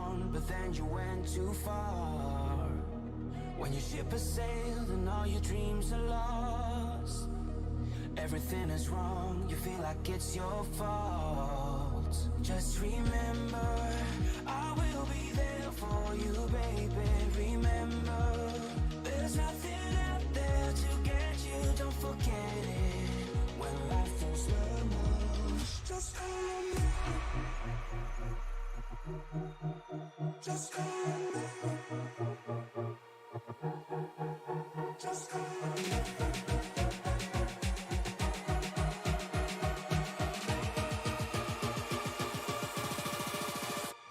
on, but then you went too far. When your ship has sailed and all your dreams are lost, everything is wrong, you feel like it's your fault. Just remember, I will be there for you, baby. Remember, there's nothing out there to get you, don't forget it. When life throws lemons, just call me. Just call me. Just call me.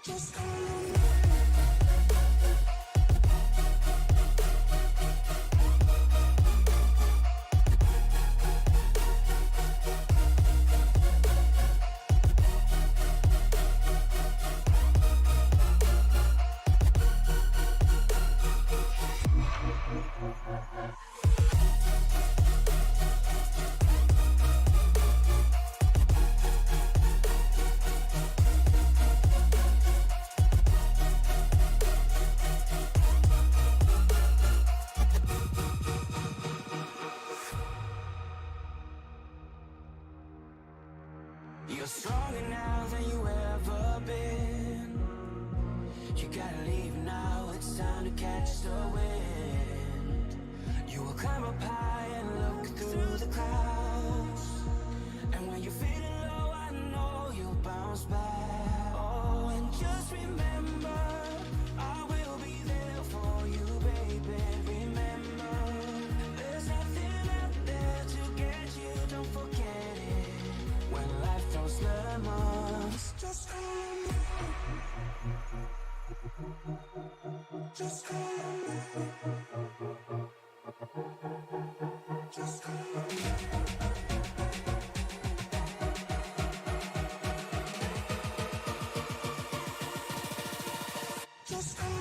Just call me. You're stronger now than you ever been. You gotta leave now, it's time to catch the wind. You will climb up high and look through the clouds. And when you're feeling low, I know you'll bounce back. Oh, and just remember, I will be there for you, baby. Remember, there's nothing out there to get you, don't forget it. When life throws lemons, just call me. Just call me. Just call me. Just call me.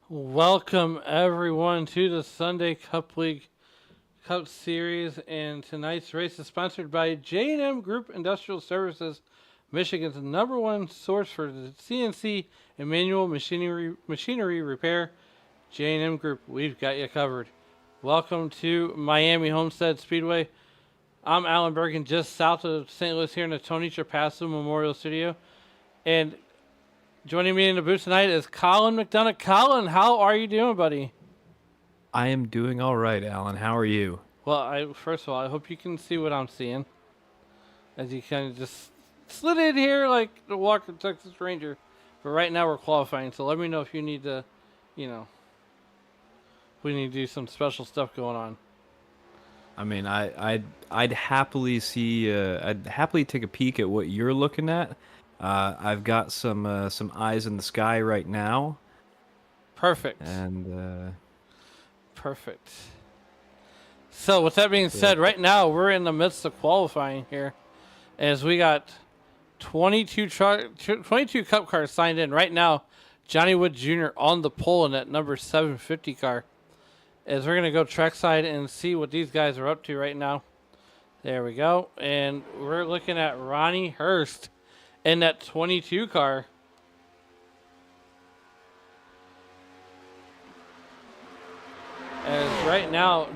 Welcome everyone to the Sunday Cup League Cup Series, and tonight's race is sponsored by J&M Group Industrial Services, Michigan's #1 source for the CNC and manual machinery repair. J&M Group, we've got you covered. Welcome to Miami Homestead Speedway. I'm Alan Bergen, just south of St. Louis here in the Tony Trapasso Memorial Studio, and joining me in the booth tonight is Colin McDonough. Colin, how are you doing, buddy? I am doing all right, Alan. How are you? Well, first of all, I hope you can see what I'm seeing, as you kind of just slid in here like the Walker Texas Ranger. But right now we're qualifying, so let me know if you need to, we need to do some special stuff going on. I mean, I'd happily see. I'd happily take a peek at what you're looking at. I've got some eyes in the sky right now. Perfect. And perfect. So with that being said, right now we're in the midst of qualifying here, as we got 22 Cup cars signed in right now. Johnny Wood Jr. on the pole in that number 750 car. As we're gonna go trackside and see what these guys are up to right now. There we go, and we're looking at Ronnie Hurst in that 22 car. As right now,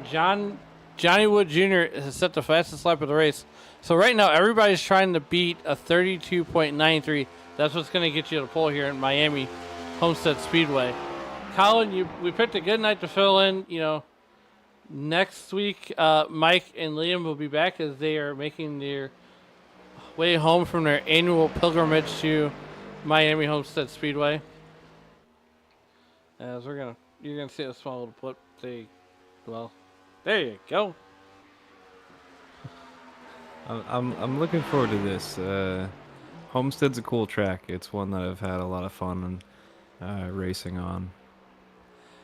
Johnny Wood Jr. has set the fastest lap of the race. So right now, everybody's trying to beat a 32.93. That's what's going to get you to the pole here in Miami. Homestead Speedway. Colin, we picked a good night to fill in. Next week, Mike and Liam will be back as they are making their way home from their annual pilgrimage to Miami Homestead Speedway. As you're gonna see a small little blip. There you go. I'm looking forward to this. Homestead's a cool track. It's one that I've had a lot of fun racing on.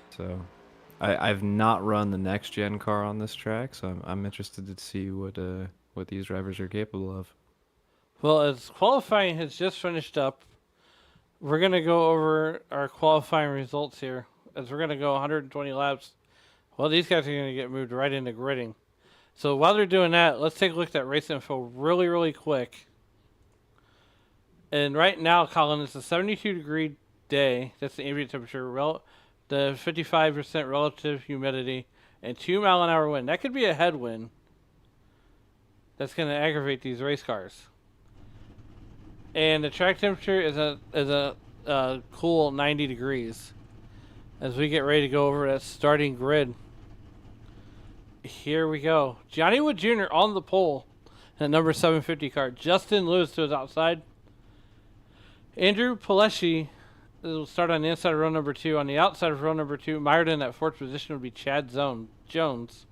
So, I've not run the next gen car on this track, so I'm interested to see what these drivers are capable of. Well, as qualifying has just finished up, we're gonna go over our qualifying results here. As we're gonna go 120 laps. Well, these guys are gonna get moved right into gridding. So while they're doing that, let's take a look at that race info really, really quick. And right now, Colin, it's a 72-degree day. That's the ambient temperature. The 55% relative humidity and 2-mile-an-hour wind. That could be a headwind. That's going to aggravate these race cars. And the track temperature is a cool 90 degrees. As we get ready to go over that starting grid. Here we go. Johnny Wood Jr. on the pole. That number 750 car. Justin Lewis to his outside. Andrew Pileshi will start on the inside of row number 2. On the outside of row number 2, mired in that fourth position would be Chad Jones.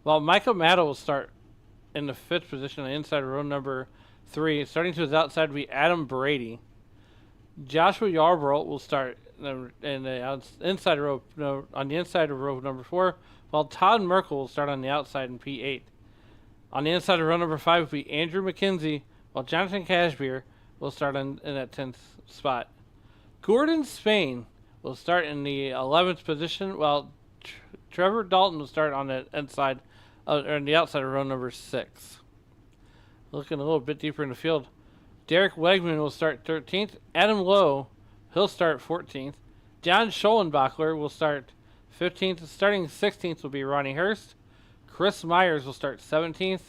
While Michael Matto will start in the 5th position on the inside of row number 3. Starting to his outside would be Adam Brady. Joshua Yarbrough will start in the inside of row number 4, while Todd Merkel will start on the outside in P8. On the inside of row number 5 will be Andrew McKenzie, while Jonathan Cashmere will start in that 10th spot. Gordon Spain will start in the 11th position, while Trevor Dalton will start on the inside, or on the outside of row number 6. Looking a little bit deeper in the field, Derek Wegman will start 13th. Adam Lowe, he'll start 14th. John Schollenbachler will start 15th. Starting 16th will be Ronnie Hurst. Chris Myers will start 17th,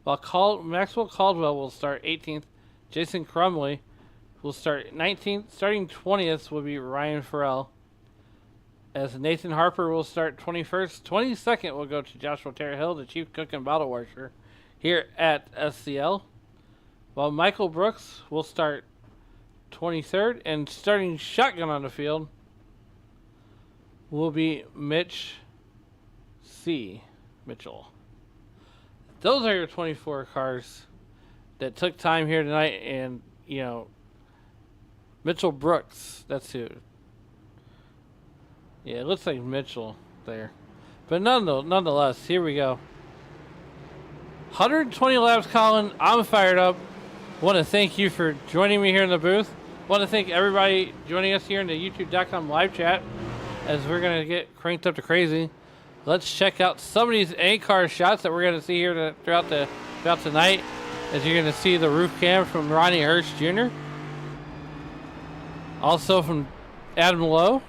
while Maxwell Caldwell will start 18th. Jason Crumley will start 19th. Starting 20th will be Ryan Farrell. As Nathan Harper will start 21st. 22nd will go to Joshua Terrahill, the chief cook and bottle washer here at SCL. While Michael Brooks will start 23rd. And starting shotgun on the field will be Mitch C. Mitchell. Those are your 24 cars that took time here tonight, and Mitchell Brooks, that's who. Yeah, it looks like Mitchell there. But nonetheless, here we go. 120 laps, Colin. I'm fired up. Want to thank you for joining me here in the booth. Want to thank everybody joining us here in the youtube.com live chat as we're going to get cranked up to crazy. Let's check out some of these A-car shots that we're going to see here throughout tonight. As you're going to see the roof cam from Ronnie Hurst Jr. Also from Adam Lowe.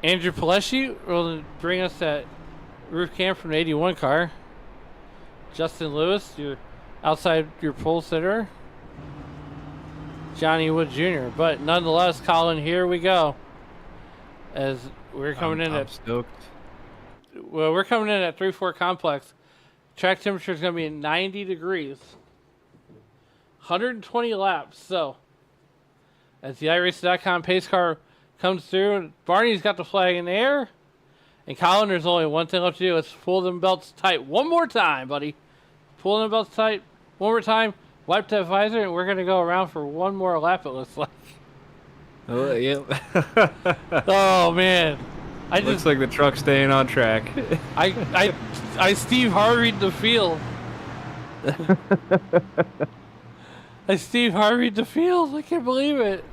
Andrew Pileshi will bring us that roof cam from the 81 car. Justin Lewis, your pole sitter. Johnny Wood Jr. But nonetheless, Colin, here we go. As we're coming in I'm stoked. Well, we're coming in at 3-4 complex. Track temperature is going to be 90 degrees. 120 laps. So, as the iRacing.com pace car comes through, Barney's got the flag in the air. And Colin, there's only one thing left to do. Let's pull them belts tight. One more time, buddy. Pull them belts tight. One more time. Wipe that visor, and we're going to go around for one more lap, it looks like. Oh, yep. Oh, man. Looks like the truck's staying on track. I Steve Harvey'd the field. I Steve Harvey'd the field. I can't believe it.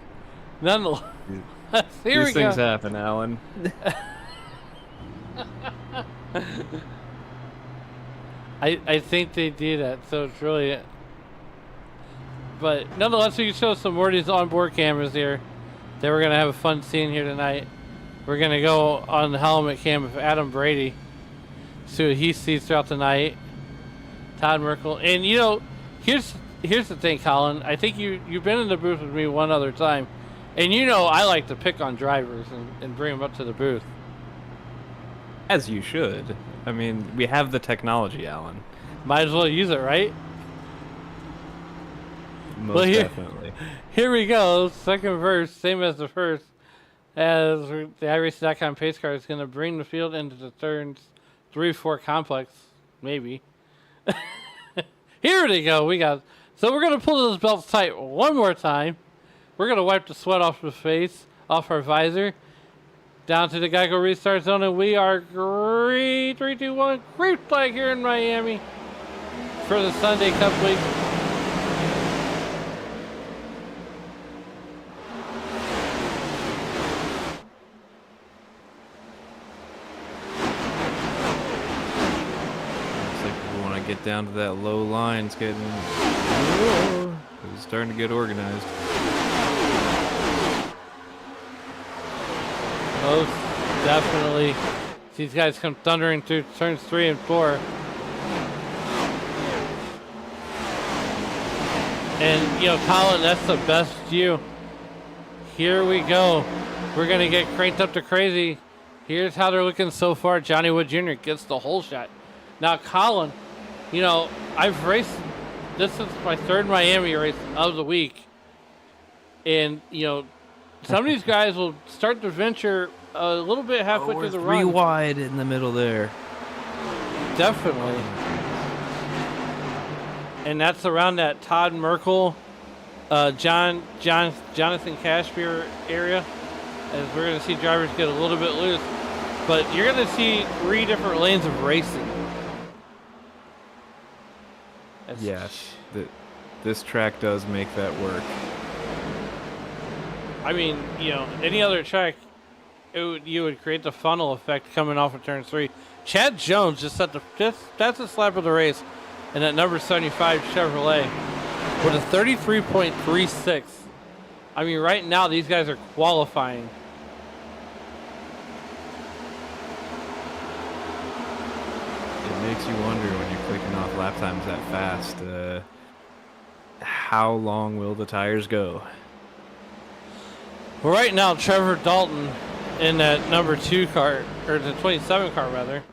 Nonetheless, here These things happen, Alan. I think they do that, so it's really. But nonetheless, we can show some more of these onboard cameras here that we're gonna have a fun scene here tonight. We're going to go on the helmet cam of Adam Brady. See what he sees throughout the night. Todd Merkel. And, here's here's the thing, Colin. I think you've been in the booth with me one other time, and you know I like to pick on drivers and bring them up to the booth. As you should. I mean, we have the technology, Alan. Might as well use it, right? Most definitely. Here we go. Second verse, same as the first. As the iRacing.com pace car is going to bring the field into the turns 3-4 complex, maybe. Here they go. So we're going to pull those belts tight one more time. We're going to wipe the sweat off the face, off our visor. Down to the Geico restart zone, and we are green. 3, 2, 1. Green flag here in Miami for the Sunday Cup Week. Looks like we want to get down to that low line. It's starting to get organized. Most definitely. These guys come thundering through turns 3 and 4. And, Colin, that's the best view. Here we go. We're going to get cranked up to crazy. Here's how they're looking so far. Johnny Wood Jr. gets the whole shot. Now, Colin, I've raced. This is my third Miami race of the week. And, some of these guys will start to venture a little bit halfway through the run. 3 wide in the middle there. Definitely. And that's around that Todd Merkel, Jonathan Cashmere area. As we're going to see drivers get a little bit loose. But you're going to see 3 different lanes of racing. Yes. This track does make that work. I mean, any other track, you would create the funnel effect coming off of turn 3. Chad Jones just set the fastest lap of the race in that number 75 Chevrolet with a 33.36. I mean, right now these guys are qualifying. It makes you wonder when you're clicking off lap times that fast. How long will the tires go? Well, right now, Trevor Dalton in that number 2 car, or the 27 car rather,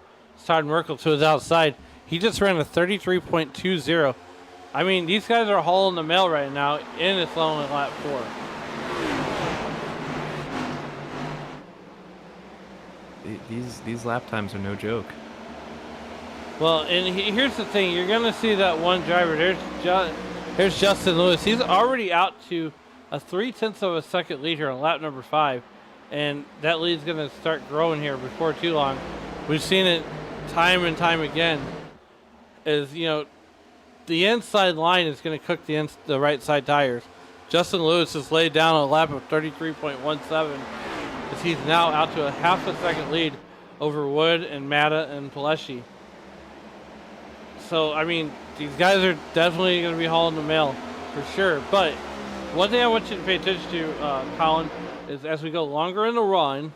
Todd Merkel to his outside. He just ran a 33.20. I mean, these guys are hauling the mail right now, and it's only lap 4. These lap times are no joke. Well, and here's the thing. You're going to see that one driver. There's Justin Lewis. He's already out to a 0.3 of a second lead here on lap number 5. And that lead's going to start growing here before too long. We've seen it time and time again. The inside line is going to cook the right side tires. Justin Lewis has laid down a lap of 33.17 as he's now out to a half a second lead over Wood and Matta and Paleschi. So, I mean, these guys are definitely going to be hauling the mail for sure. But one thing I want you to pay attention to, Colin, is as we go longer in the run,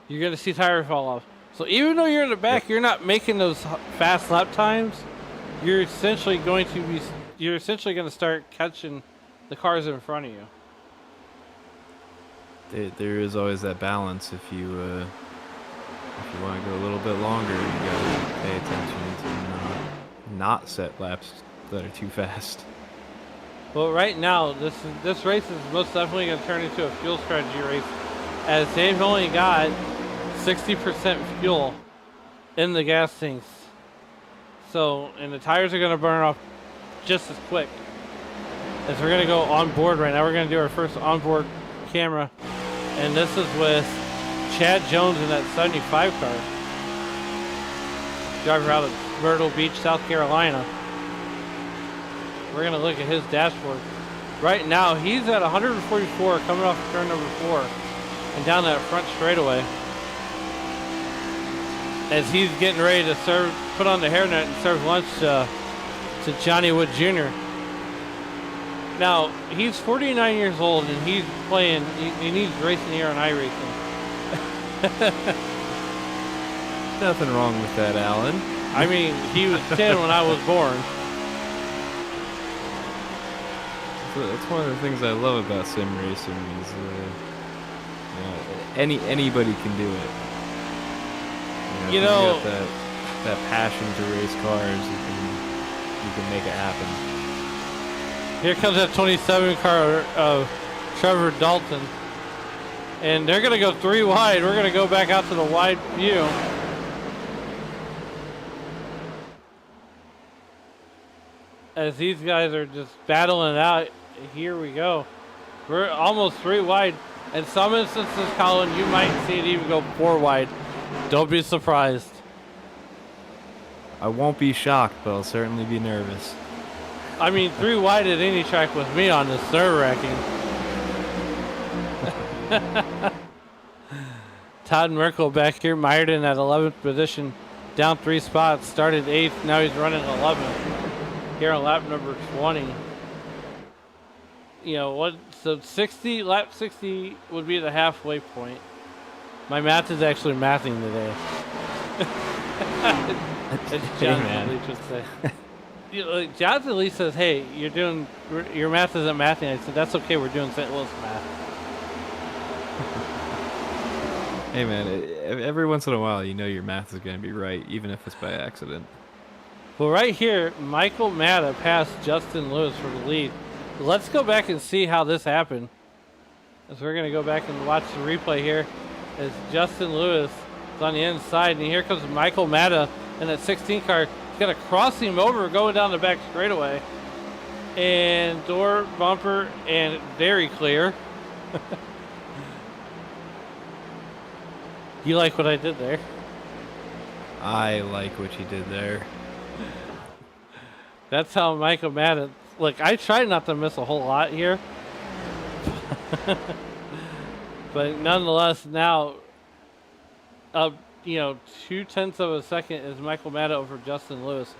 you're going to see tires fall off. So even though you're in the back, you're not making those fast lap times. You're essentially going to start catching the cars in front of you. There is always that balance. If you want to go a little bit longer, you got to pay attention to not set laps that are too fast. Well, right now, this race is most definitely going to turn into a fuel strategy race, as they've only got 60% fuel in the gas tanks. So, and the tires are going to burn off just as quick. As we're going to go on board right now, we're going to do our first onboard camera, and this is with Chad Jones in that 75 car, driver out of Myrtle Beach, South Carolina. We're going to look at his dashboard. Right now, he's at 144 coming off of turn number 4 and down that front straightaway. As he's getting ready to put on the hairnet and serve lunch to Johnny Wood Jr. Now, he's 49 years old and he's playing, and he's racing here on iRacing. Nothing wrong with that, Alan. I mean, he was 10 when I was born. That's one of the things I love about sim racing is, anybody can do it. If You you've know, got that passion to race cars, you can make it happen. here comes that 27 car of Trevor Dalton. And they're going to go 3 wide. We're going to go back out to the wide view. As these guys are just battling it out, here we go. We're almost 3 wide. In some instances, Colin, you might see it even go 4 wide. Don't be surprised. I won't be shocked, but I'll certainly be nervous. I mean, 3 wide at any track with me on this nerve-wracking. Todd Merkel back here, mired in that 11th position, down 3 spots, started 8th, now he's running 11th here on lap number 20. You know what? So lap 60 would be the halfway point. My math is actually mathing today. As Jonathan Lee would say. Jonathan Lee says, "Hey, your math isn't mathing." I said, "That's okay. We're doing St. Louis math." Hey man, every once in a while, your math is going to be right, even if it's by accident. Well, right here, Michael Matta passed Justin Lewis for the lead. Let's go back and see how this happened. As we're going to go back and watch the replay here, as Justin Lewis is on the inside, and here comes Michael Matta in that 16 car. He's going to cross him over, going down the back straightaway. And door, bumper, and very clear. You like what I did there? I like what you did there. That's how Michael Matta. Look, I tried not to miss a whole lot here. But nonetheless, now, up, 0.2 of a second is Michael Matta over Justin Lewis.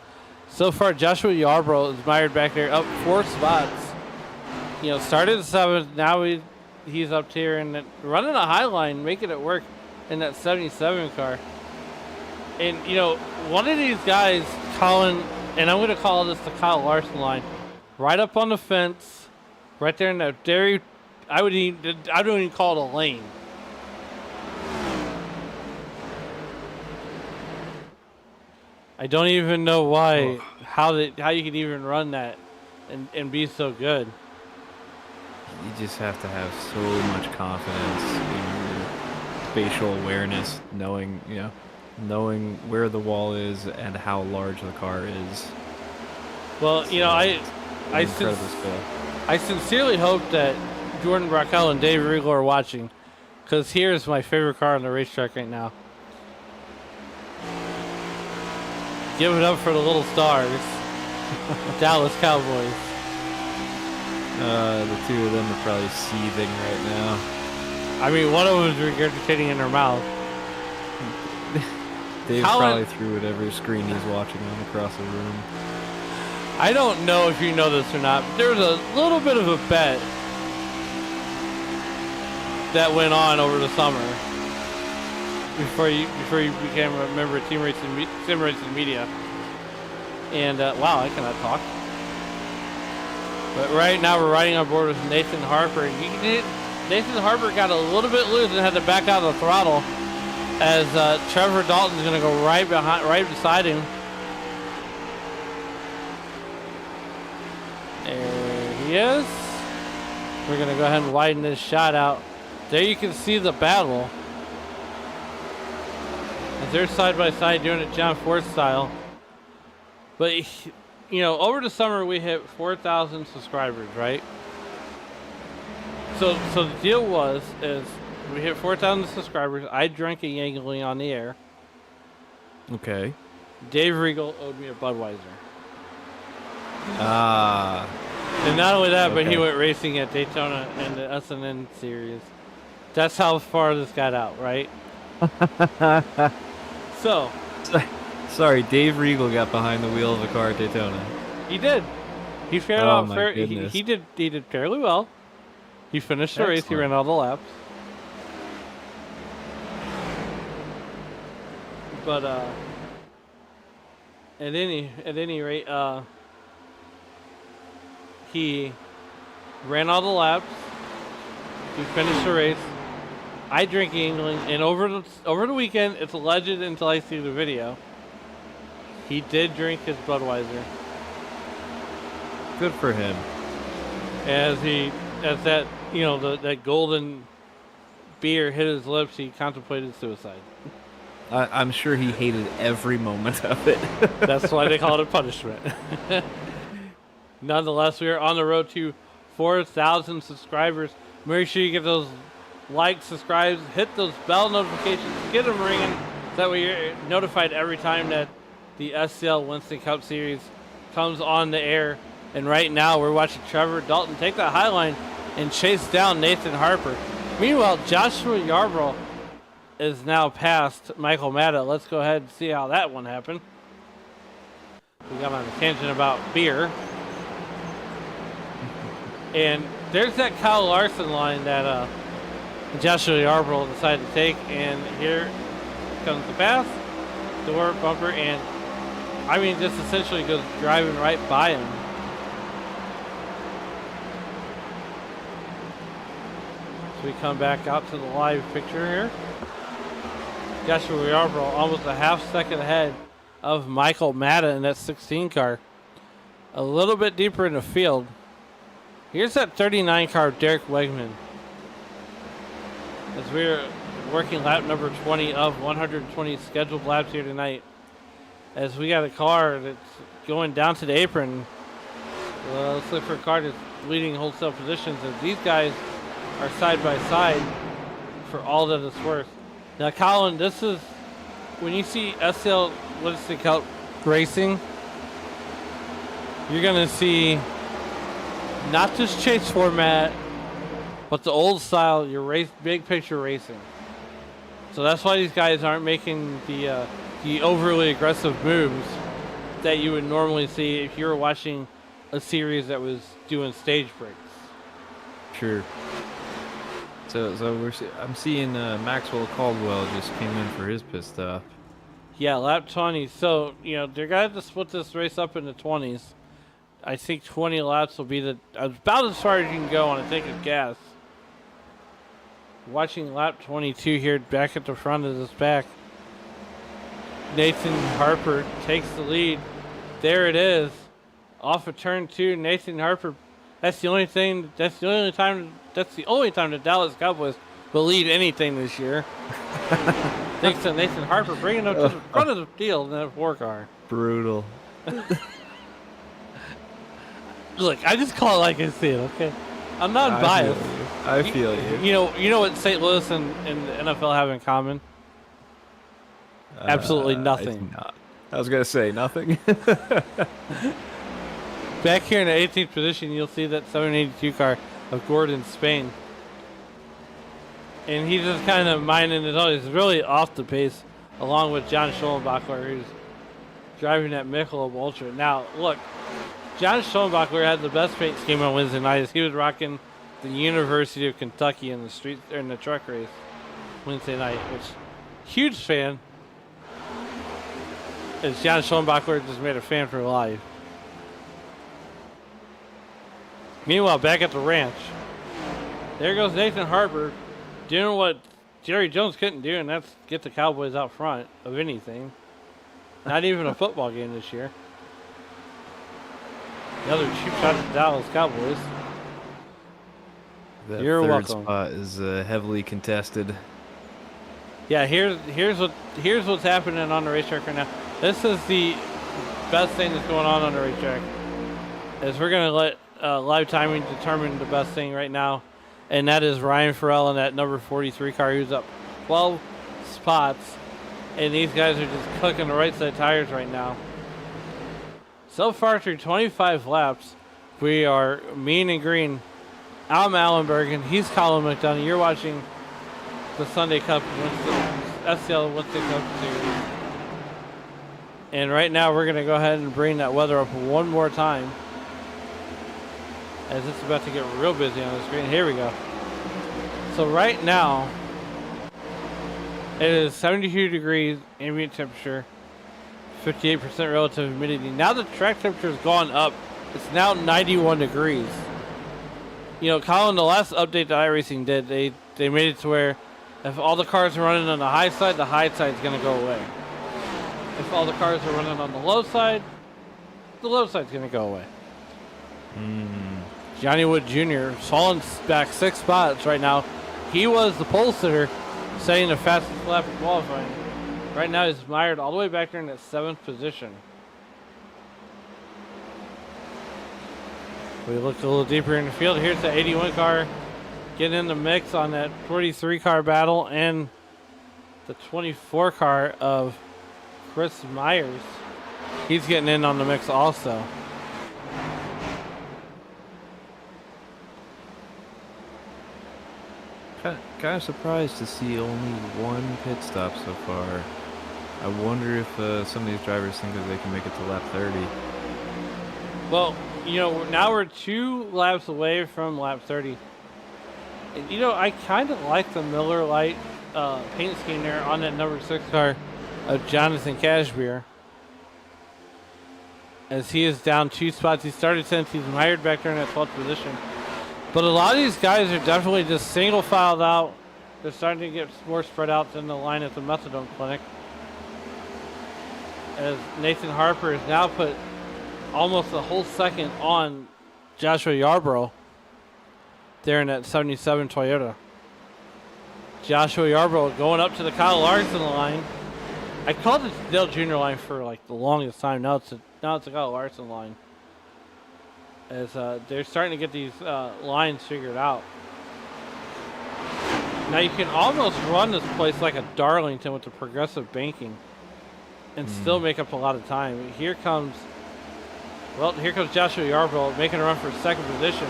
So far, Joshua Yarbrough is mired back there, up 4 spots. Started 7th, now he's up here and running a high line, making it work in that 77 car. And, one of these guys, Colin, and I'm going to call this the Kyle Larson line, right up on the fence, right there in that dairy. I don't even call it a lane. I don't even know why, how you can even run that and be so good. You just have to have so much confidence in your spatial awareness, knowing where the wall is and how large the car is. Well, I sincerely hope that Jordan Brackel and Dave Riegel are watching, because here's my favorite car on the racetrack right now. Give it up for the little stars. Dallas Cowboys. The two of them are probably seething right now. I mean, one of them is regurgitating in her mouth. Dave probably threw whatever screen he's watching on across the room. I don't know if you know this or not, but there was a little bit of a bet that went on over the summer before you became a member of Sim Racing Media. And wow, I cannot talk. But right now we're riding on board with Nathan Harper. Nathan Harper got a little bit loose and had to back out of the throttle, as Trevor Dalton's going to go right beside him. There he is. We're going to go ahead and widen this shot out. There you can see the battle, as they're side by side doing it John Ford style. But, over the summer we hit 4,000 subscribers, right? So the deal is we hit 4,000 subscribers. I drank a Yangling on the air. Okay. Dave Riegel owed me a Budweiser. Ah. And not only that, but he went racing at Daytona and the SNN series. That's how far this got out, right? So. Sorry, Dave Riegel got behind the wheel of a car at Daytona. He did. He fared out fair. He did fairly well. He finished the race. He ran all the laps. But at any rate, he ran all the laps. He finished the race. I drink England, and over the weekend, it's alleged until I see the video. He did drink his Budweiser. Good for him. As that that golden beer hit his lips, he contemplated suicide. I'm sure he hated every moment of it. That's why they call it a punishment. Nonetheless, we are on the road to 4,000 subscribers. Make sure you get those likes, subscribes, hit those bell notifications, get them ringing, so that way you're notified every time that the SCL Winston Cup Series comes on the air. And right now, we're watching Trevor Dalton take that high line and chase down Nathan Harper. Meanwhile, Joshua Yarbrough is now past Michael Matta. Let's go ahead and see how that one happened. We got on a tangent about beer. And there's that Kyle Larson line that Joshua Yarbrough decided to take. And here comes the pass, door, bumper, and I mean, just essentially goes driving right by him. So we come back out to the live picture here. Joshua Yarbrough almost a half second ahead of Michael Matta in that 16 car. A little bit deeper in the field. Here's that 39 car, Derek Wegman. As we're working lap number 20 of 120 scheduled laps here tonight. As we got a car that's going down to the apron. Let's look for a car that's leading wholesale positions. As these guys are side by side for all that it's worth. Now, Colin, this is when you see SCL Winston Cup racing, you're going to see not just chase format, but the old style, your race, big picture racing. So that's why these guys aren't making the overly aggressive moves that you would normally see if you were watching a series that was doing stage breaks. Sure. So I'm seeing Maxwell Caldwell just came in for his pit stop. Yeah, lap 20. So, they're going to have to split this race up into 20s. I think 20 laps will be about as far as you can go on a tank of gas. Watching lap 22 here back at the front of this pack. Nathan Harper takes the lead. There it is. Off of turn 2, Nathan Harper. That's the only time the Dallas Cowboys will lead anything this year. Thanks to Nathan Harper bringing them to the front of the field in that 4 car. Brutal. Look, I just call it like I see it, okay? I'm not biased. I feel you. You know what St. Louis and the NFL have in common? Absolutely nothing. I was going to say nothing. Back here in the 18th position, you'll see that 782 car of Gordon Spain. And he's just kind of minding his own. He's really off the pace, along with John Schoenbachler, who's driving that Michelob Ultra. Now, look, John Schoenbachler had the best paint scheme on Wednesday night as he was rocking the University of Kentucky in the truck race Wednesday night, which huge fan. As John Schoenbachler just made a fan for life. Meanwhile, back at the ranch, there goes Nathan Harper doing what Jerry Jones couldn't do, and that's get the Cowboys out front of anything. Not even a football game this year. Another cheap shot at the Dallas Cowboys. That You're third welcome. spot is heavily contested. Yeah, here's what's happening on the racetrack right now. This is the best thing that's going on the racetrack. As we're gonna let live timing determine the best thing right now, and that is Ryan Farrell in that number 43 car, who's up 12 spots, and these guys are just cooking the right side tires right now. So far through 25 laps, we are mean and green. I'm Alan Bergen. He's Colin McDonough. You're watching the Sunday Cup SCL Winston Cup Series. And right now we're going to go ahead and bring that weather up one more time, as it's about to get real busy on the screen. Here we go. So right now, it is 72 degrees ambient temperature, 58% relative humidity. Now the track temperature has gone up. It's now 91 degrees. Colin, the last update that iRacing did, they made it to where if all the cars are running on the high side's going to go away. If all the cars are running on the low side's going to go away. Johnny Wood Jr. falling back 6 spots right now. He was the pole sitter, setting the fastest lap in qualifying. Right now he's mired all the way back there in that 7th position. We look a little deeper in the field. Here's the 81 car getting in the mix on that 43 car battle and the 24 car of Chris Myers. He's getting in on the mix also. Kind of surprised to see only 1 pit stop so far. I wonder if some of these drivers think that they can make it to lap 30. Well, now we're 2 laps away from lap 30. And, I kind of like the Miller Lite paint scheme there on that number 6 car of Jonathan Cashmere. As he is down 2 spots. He started since he's mired back there in that 12th position. But a lot of these guys are definitely just single filed out. They're starting to get more spread out than the line at the methadone clinic. As Nathan Harper has now put almost a whole second on Joshua Yarbrough there in that 77 Toyota. Joshua Yarbrough going up to the Kyle Larson line. I called it the Dale Jr. line for like the longest time. Now it's a Kyle Larson line. As they're starting to get these lines figured out. Now you can almost run this place like a Darlington with the progressive banking and still make up a lot of time. Here comes Joshua Yarbrough making a run for 2nd position.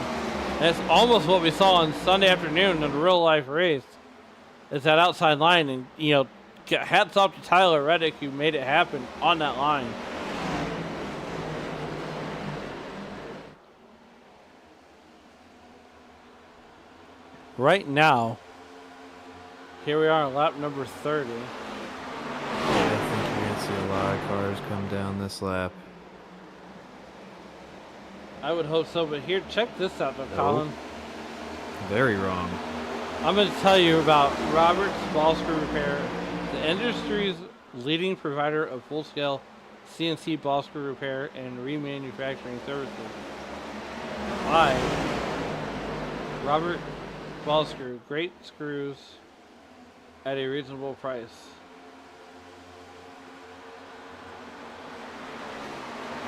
And it's almost what we saw on Sunday afternoon in the real life race. Is that outside line, and hats off to Tyler Reddick who made it happen on that line. Right now, here we are on lap number 30. Yeah, I think you're going to see a lot of cars come down this lap. I would hope so, but here, check this out though, Colin. Very wrong. I'm going to tell you about Robert's Ballscrew Repair, the industry's leading provider of full-scale CNC ballscrew repair and remanufacturing services. By Robert Ballscrew, great screws at a reasonable price.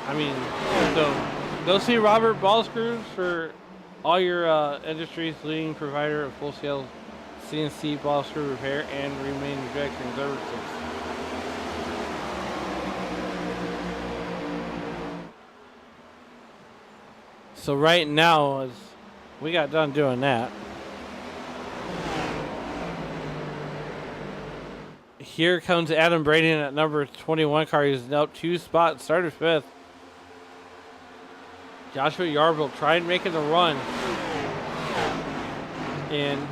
I mean, so go see Robert Ballscrew for all your industry's leading provider of full-scale CNC ballscrew repair and remanufacturing services. So right now, as we got done doing that, here comes Adam Brady in at number 21 car. He's up 2 spots, started 5th. Joshua Yarbrough tried making the run. And,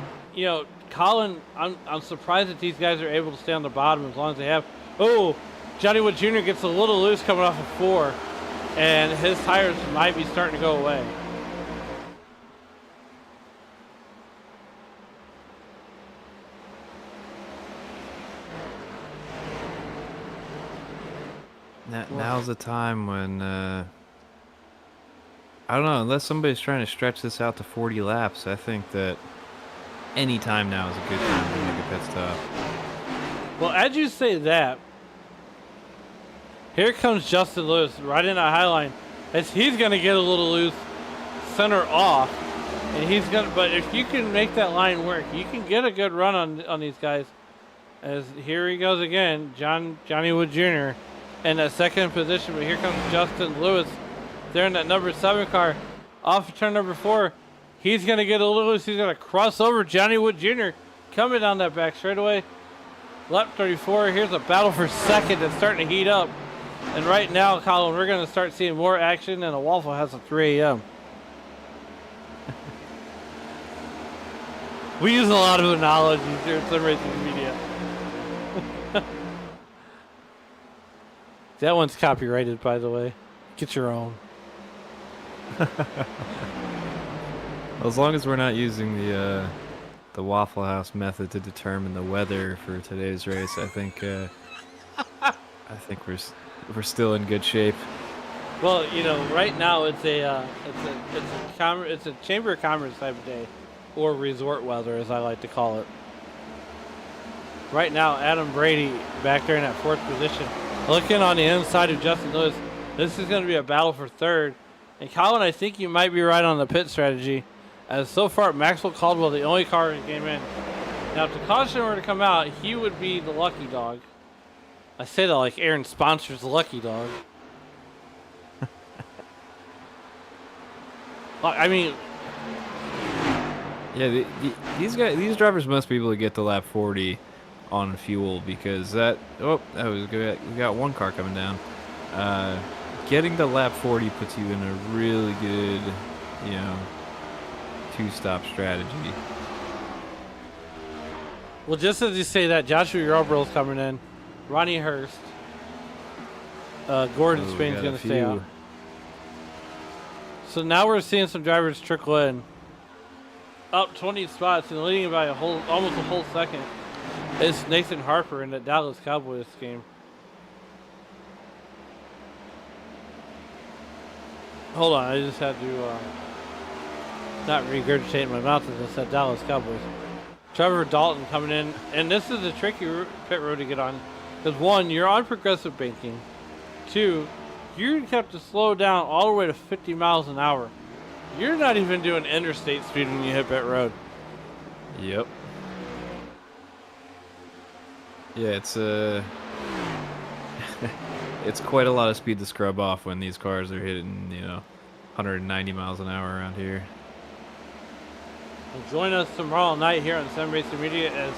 Colin, I'm surprised that these guys are able to stay on the bottom as long as they have. Oh, Johnny Wood Jr. gets a little loose coming off of 4. And his tires might be starting to go away. Now's the time when, I don't know, unless somebody's trying to stretch this out to 40 laps, I think that any time now is a good time to make a pit stop. Well, as you say that, here comes Justin Lewis right in that high line as he's going to get a little loose, center off, and he's going to, but if you can make that line work, you can get a good run on these guys. As here he goes again, Johnny Wood Jr. in that 2nd position, but here comes Justin Lewis there in that number 7 car off of turn number 4. He's going to get a little loose. He's going to cross over Johnny Wood Jr. coming down that back straightaway. Lap 34. Here's a battle for 2nd that's starting to heat up. And right now, Colin, we're going to start seeing more action than a Waffle House at 3 a.m. We use a lot of analogies here at Sim Racing Media. That one's copyrighted, by the way. Get your own. As long as we're not using the Waffle House method to determine the weather for today's race, I think we're still in good shape. Well, right now it's a Chamber of Commerce type of day, or resort weather, as I like to call it. Right now, Adam Brady back there in that 4th position, looking on the inside of Justin Lewis. This is going to be a battle for 3rd. And Colin, I think you might be right on the pit strategy, as so far Maxwell Caldwell, the only car that came in. Now, if the caution were to come out, he would be the lucky dog. I say that like Aaron sponsors the lucky dog. I mean, yeah, these drivers must be able to get to lap 40 on fuel, because that was good. We got one car coming down. Getting to lap 40 puts you in a really good, 2-stop strategy. Well, just as you say that, Joshua Yarbrough's coming in. Ronnie Hurst. Gordon Spain's going to stay out. So now we're seeing some drivers trickle in. Up 20 spots and leading by almost a whole second. It's Nathan Harper in the Dallas Cowboys game. Hold on, I just had to not regurgitate in my mouth as I said Dallas Cowboys. Trevor Dalton coming in, and this is a tricky pit road to get on. Because 1, you're on progressive banking. 2, you have to slow down all the way to 50 miles an hour. You're not even doing interstate speed when you hit pit road. Yep. Yeah, it's it's quite a lot of speed to scrub off when these cars are hitting, 190 miles an hour around here. And join us tomorrow night here on SRM Racing Media as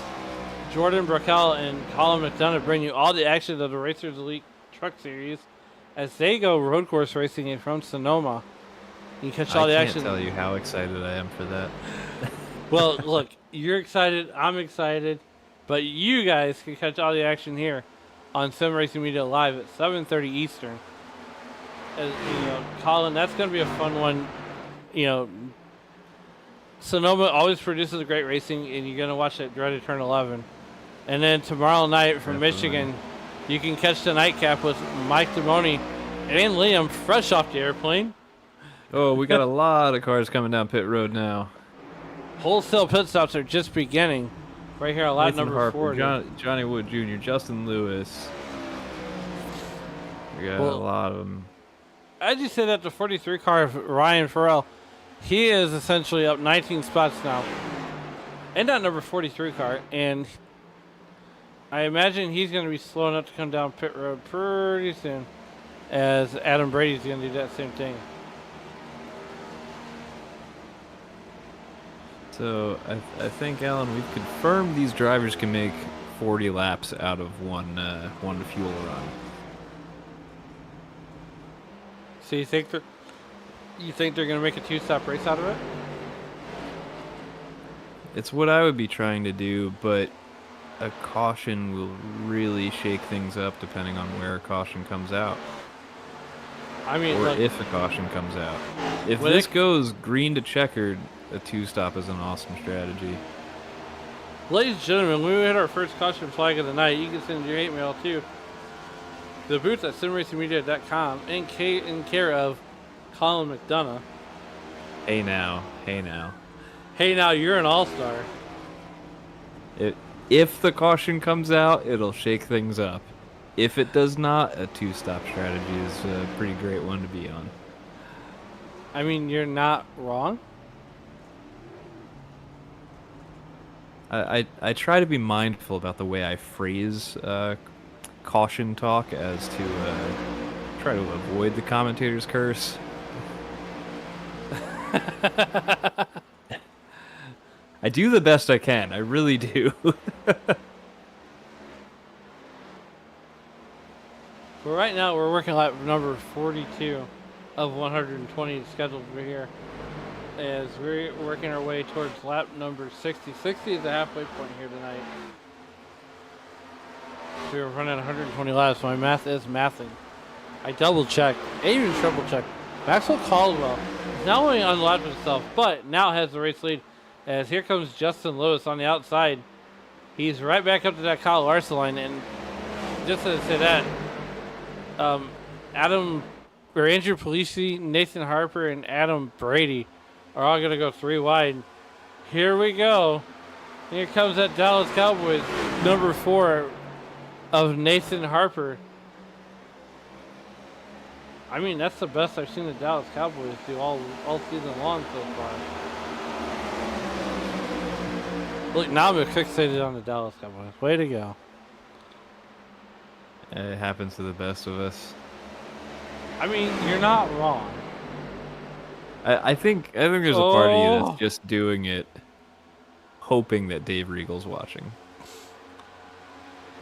Jordan Brackel and Colin McDonough bring you all the action of the Racers Elite Truck Series as they go road course racing from Sonoma. You can catch all the action. I can't tell you how excited I am for that. Well, look, you're excited, I'm excited, but you guys can catch all the action here on SRM Racing Media Live at 7:30 Eastern. As, Colin, that's going to be a fun one. Sonoma always produces great racing, and you're going to watch that dreaded Turn 11. And then tomorrow night from Michigan, you can catch the nightcap with Mike Demoni and Liam fresh off the airplane. Oh, we got a lot of cars coming down pit road now. Wholesale pit stops are just beginning. Right here on lap number Harper, 40. Johnny Wood Jr., Justin Lewis. We got a lot of them. As you say that, the 43 car of Ryan Farrell, he is essentially up 19 spots now. And that number 43 car. And I imagine he's going to be slow enough to come down pit road pretty soon, as Adam Brady's going to do that same thing. So I think, Alan, we've confirmed these drivers can make 40 laps out of one fuel run. So you think they're going to make a 2-stop race out of it? It's what I would be trying to do, but a caution will really shake things up depending on where a caution comes out. I mean, or if a caution comes out. If this goes green to checkered, a 2-stop is an awesome strategy. Ladies and gentlemen, when we hit our first caution flag of the night, you can send your hate mail to the booth at simracingmedia.com in care of Colin McDonough. Hey now. Hey now, you're an all-star. If the caution comes out, it'll shake things up. If it does not, a 2-stop strategy is a pretty great one to be on. I mean, you're not wrong. I try to be mindful about the way I phrase caution talk as to try to avoid the commentator's curse. I do the best I can. I really do. Well, right now we're working lap number 42 of 120 scheduled for here, as we're working our way towards lap number 60. 60 is the halfway point here tonight. So we're running 120 laps. My math is mathing. I double checked, I even triple checked. Maxwell Caldwell, not only unlocked himself, but now has the race lead. As here comes Justin Lewis on the outside. He's right back up to that Kyle Larson line, and just to say that, Andrew Polisi, Nathan Harper, and Adam Brady are all going to go 3 wide. Here we go. Here comes that Dallas Cowboys, number 4 of Nathan Harper. I mean, that's the best I've seen the Dallas Cowboys do all season long so far. Look, now I'm fixated on the Dallas Cowboys. Way to go. It happens to the best of us. I mean, you're not wrong. I think there's a part of you that's just doing it, hoping that Dave Riegel's watching.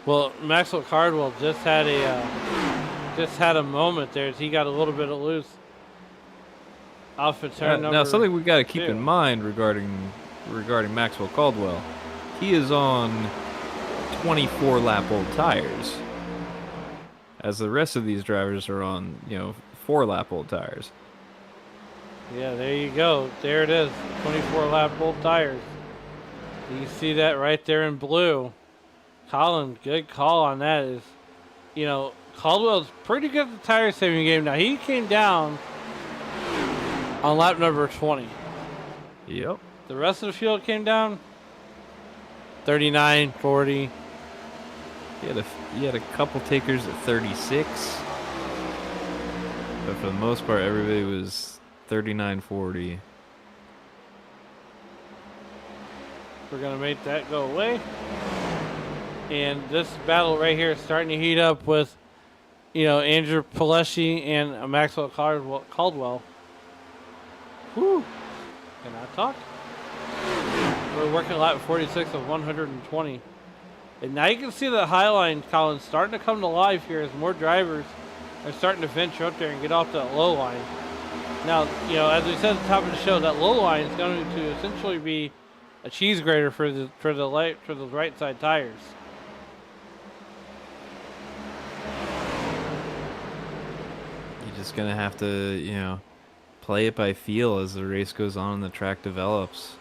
Well, Maxwell Cardwell just had a moment there as he got a little bit of loose off of turn number. Now, something we got to keep 2. in mind regarding Maxwell Caldwell, he is on 24 lap old tires, as the rest of these drivers are on 4 lap old tires. Yeah, there you go. There it is. 24 lap old tires. You see that right there in blue. Colin, good call on that. Is Caldwell's pretty good at the tire saving game. Now he came down on lap number 20. Yep. The rest of the field came down 39, 40. He had a couple takers at 36. But for the most part, everybody was 39, 40. We're going to make that go away. And this battle right here is starting to heat up with, Andrew Pileshi and Maxwell Caldwell. Whew. Can I talk? We're working lap 46 of 120. And now you can see the high line, Colin, starting to come to life here as more drivers are starting to venture up there and get off that low line. Now, as we said at the top of the show, that low line is going to essentially be a cheese grater for the right side tires. You're just gonna have to, play it by feel as the race goes on and the track develops.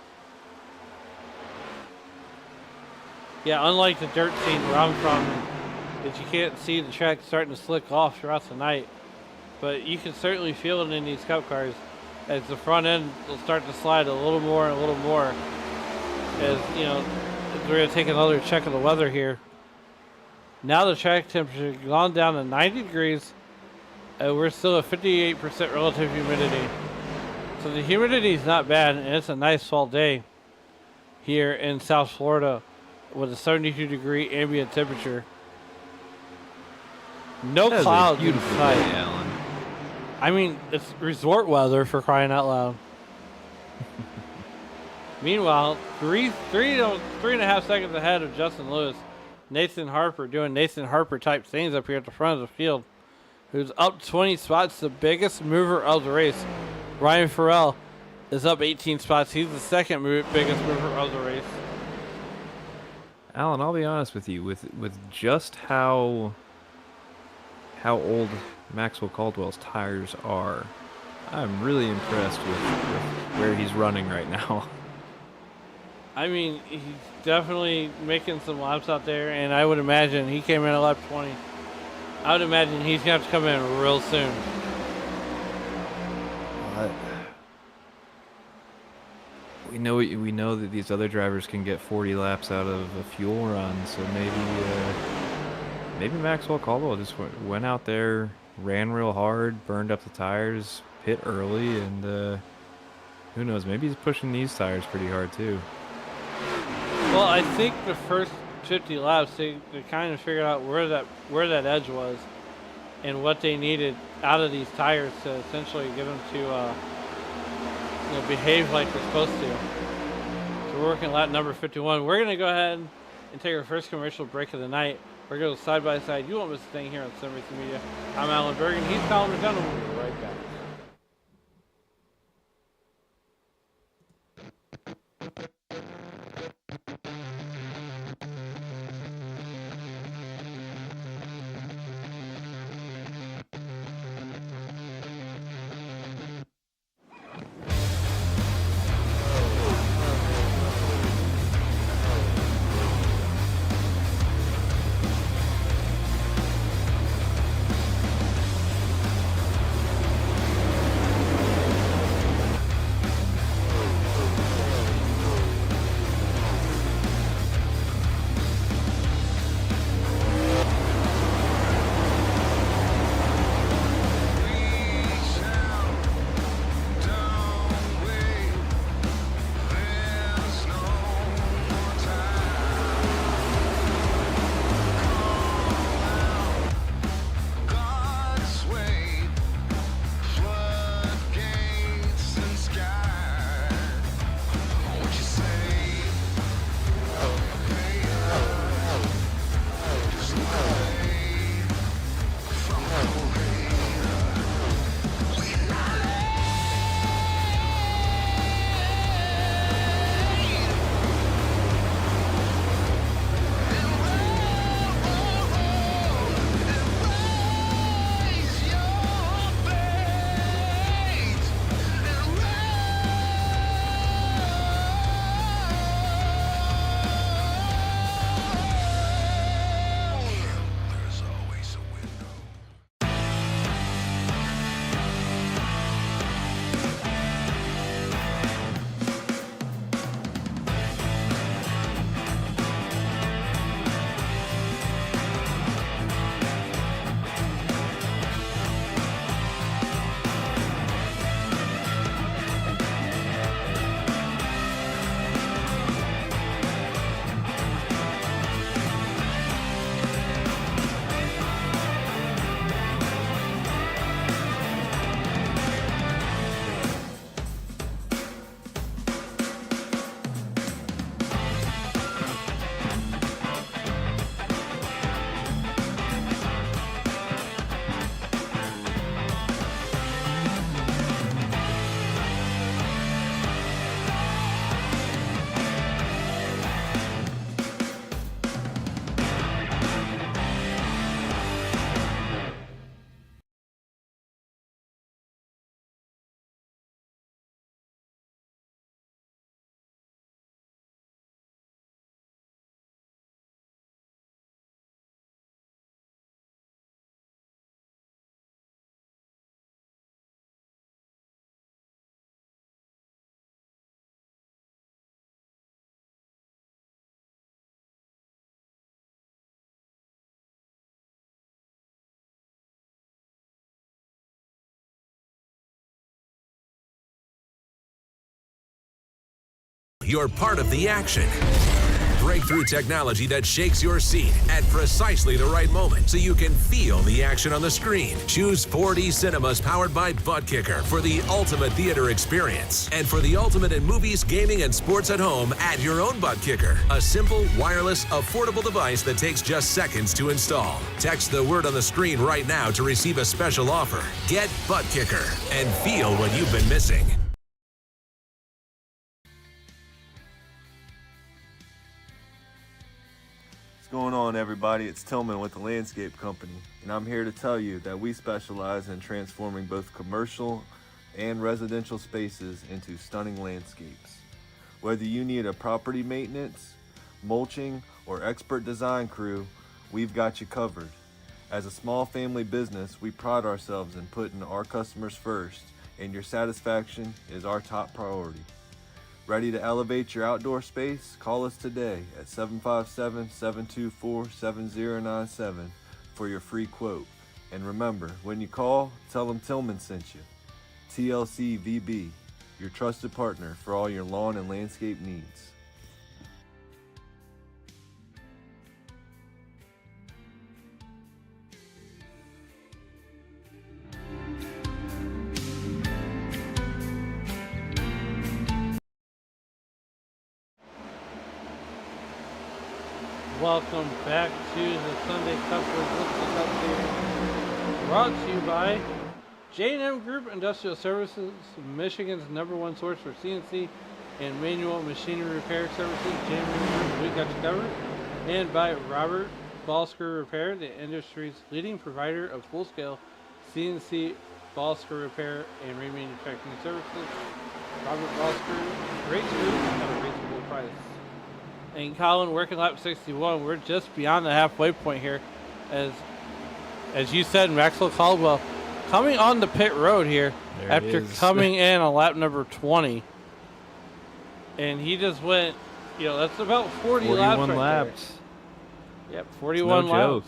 Yeah, unlike the dirt scene where I'm from, that you can't see the track starting to slick off throughout the night. But you can certainly feel it in these Cup cars as the front end will start to slide a little more and a little more. As we're going to take another check of the weather here. Now the track temperature has gone down to 90 degrees. We're still at 58% relative humidity. So the humidity is not bad, and it's a nice fall day here in South Florida with a 72-degree ambient temperature. No clouds in sight. Day, Alan. I mean, it's resort weather for crying out loud. Meanwhile, three and a half seconds ahead of Justin Lewis, Nathan Harper doing Nathan Harper type things up here at the front of the field, who's up 20 spots, the biggest mover of the race. Ryan Farrell is up 18 spots. He's the second biggest mover of the race. Alan, I'll be honest with you, with just how old Maxwell Caldwell's tires are, I'm really impressed with where he's running right now. I mean, he's definitely making some laps out there, and I would imagine he came in at lap 20. I would imagine he's going to have to come in real soon. We know that these other drivers can get 40 laps out of a fuel run, so maybe Maxwell Caldwell just went out there, ran real hard, burned up the tires, pit early, and who knows, maybe he's pushing these tires pretty hard too. Well, I think the first 50 laps, they kind of figured out where that edge was and what they needed out of these tires to essentially get them to behave like they're supposed to. So we're working lap number 51. We're going to go ahead and take our first commercial break of the night. We're going to go side by side. You won't miss a thing here on Sim Racing Media. I'm Alan Bergen. He's Colin McDonough. We'll be right back. you're part of the action. Breakthrough technology that shakes your seat at precisely the right moment so you can feel the action on the screen. Choose 4D Cinemas powered by Butt Kicker for the ultimate theater experience. And for the ultimate in movies, gaming, and sports at home, add your own Butt Kicker. A simple, wireless, affordable device that takes just seconds to install. Text the word on the screen right now to receive a special offer. Get Butt Kicker and feel what you've been missing. What's going on, everybody? It's Tillman with the Landscape Company, and I'm here to tell you that we specialize in transforming both commercial and residential spaces into stunning landscapes. Whether you need a property maintenance, mulching, or expert design crew, we've got you covered. As a small family business, we pride ourselves in putting our customers first, and your satisfaction is our top priority. Ready to elevate your outdoor space? Call us today at 757-724-7097 for your free quote. And remember, when you call, tell them Tillman sent you. TLC VB, your trusted partner for all your lawn and landscape needs. Welcome back to the Sunday Cup Series, brought to you by J&M Group Industrial Services, Michigan's #1 source for CNC and manual machinery repair services. J&M Group, we got you covered. And by Robert Ballscrew Repair, the industry's leading provider of full-scale CNC ballscrew repair and remanufacturing services. Robert Ballscrew, great screws at a reasonable price. And Colin, working lap 61, we're just beyond the halfway point here. As you said, Maxwell Caldwell coming on the pit road here after coming in on lap number 20. And he just went, that's about 40 laps. 41 laps. Yep, 41 laps. Joke.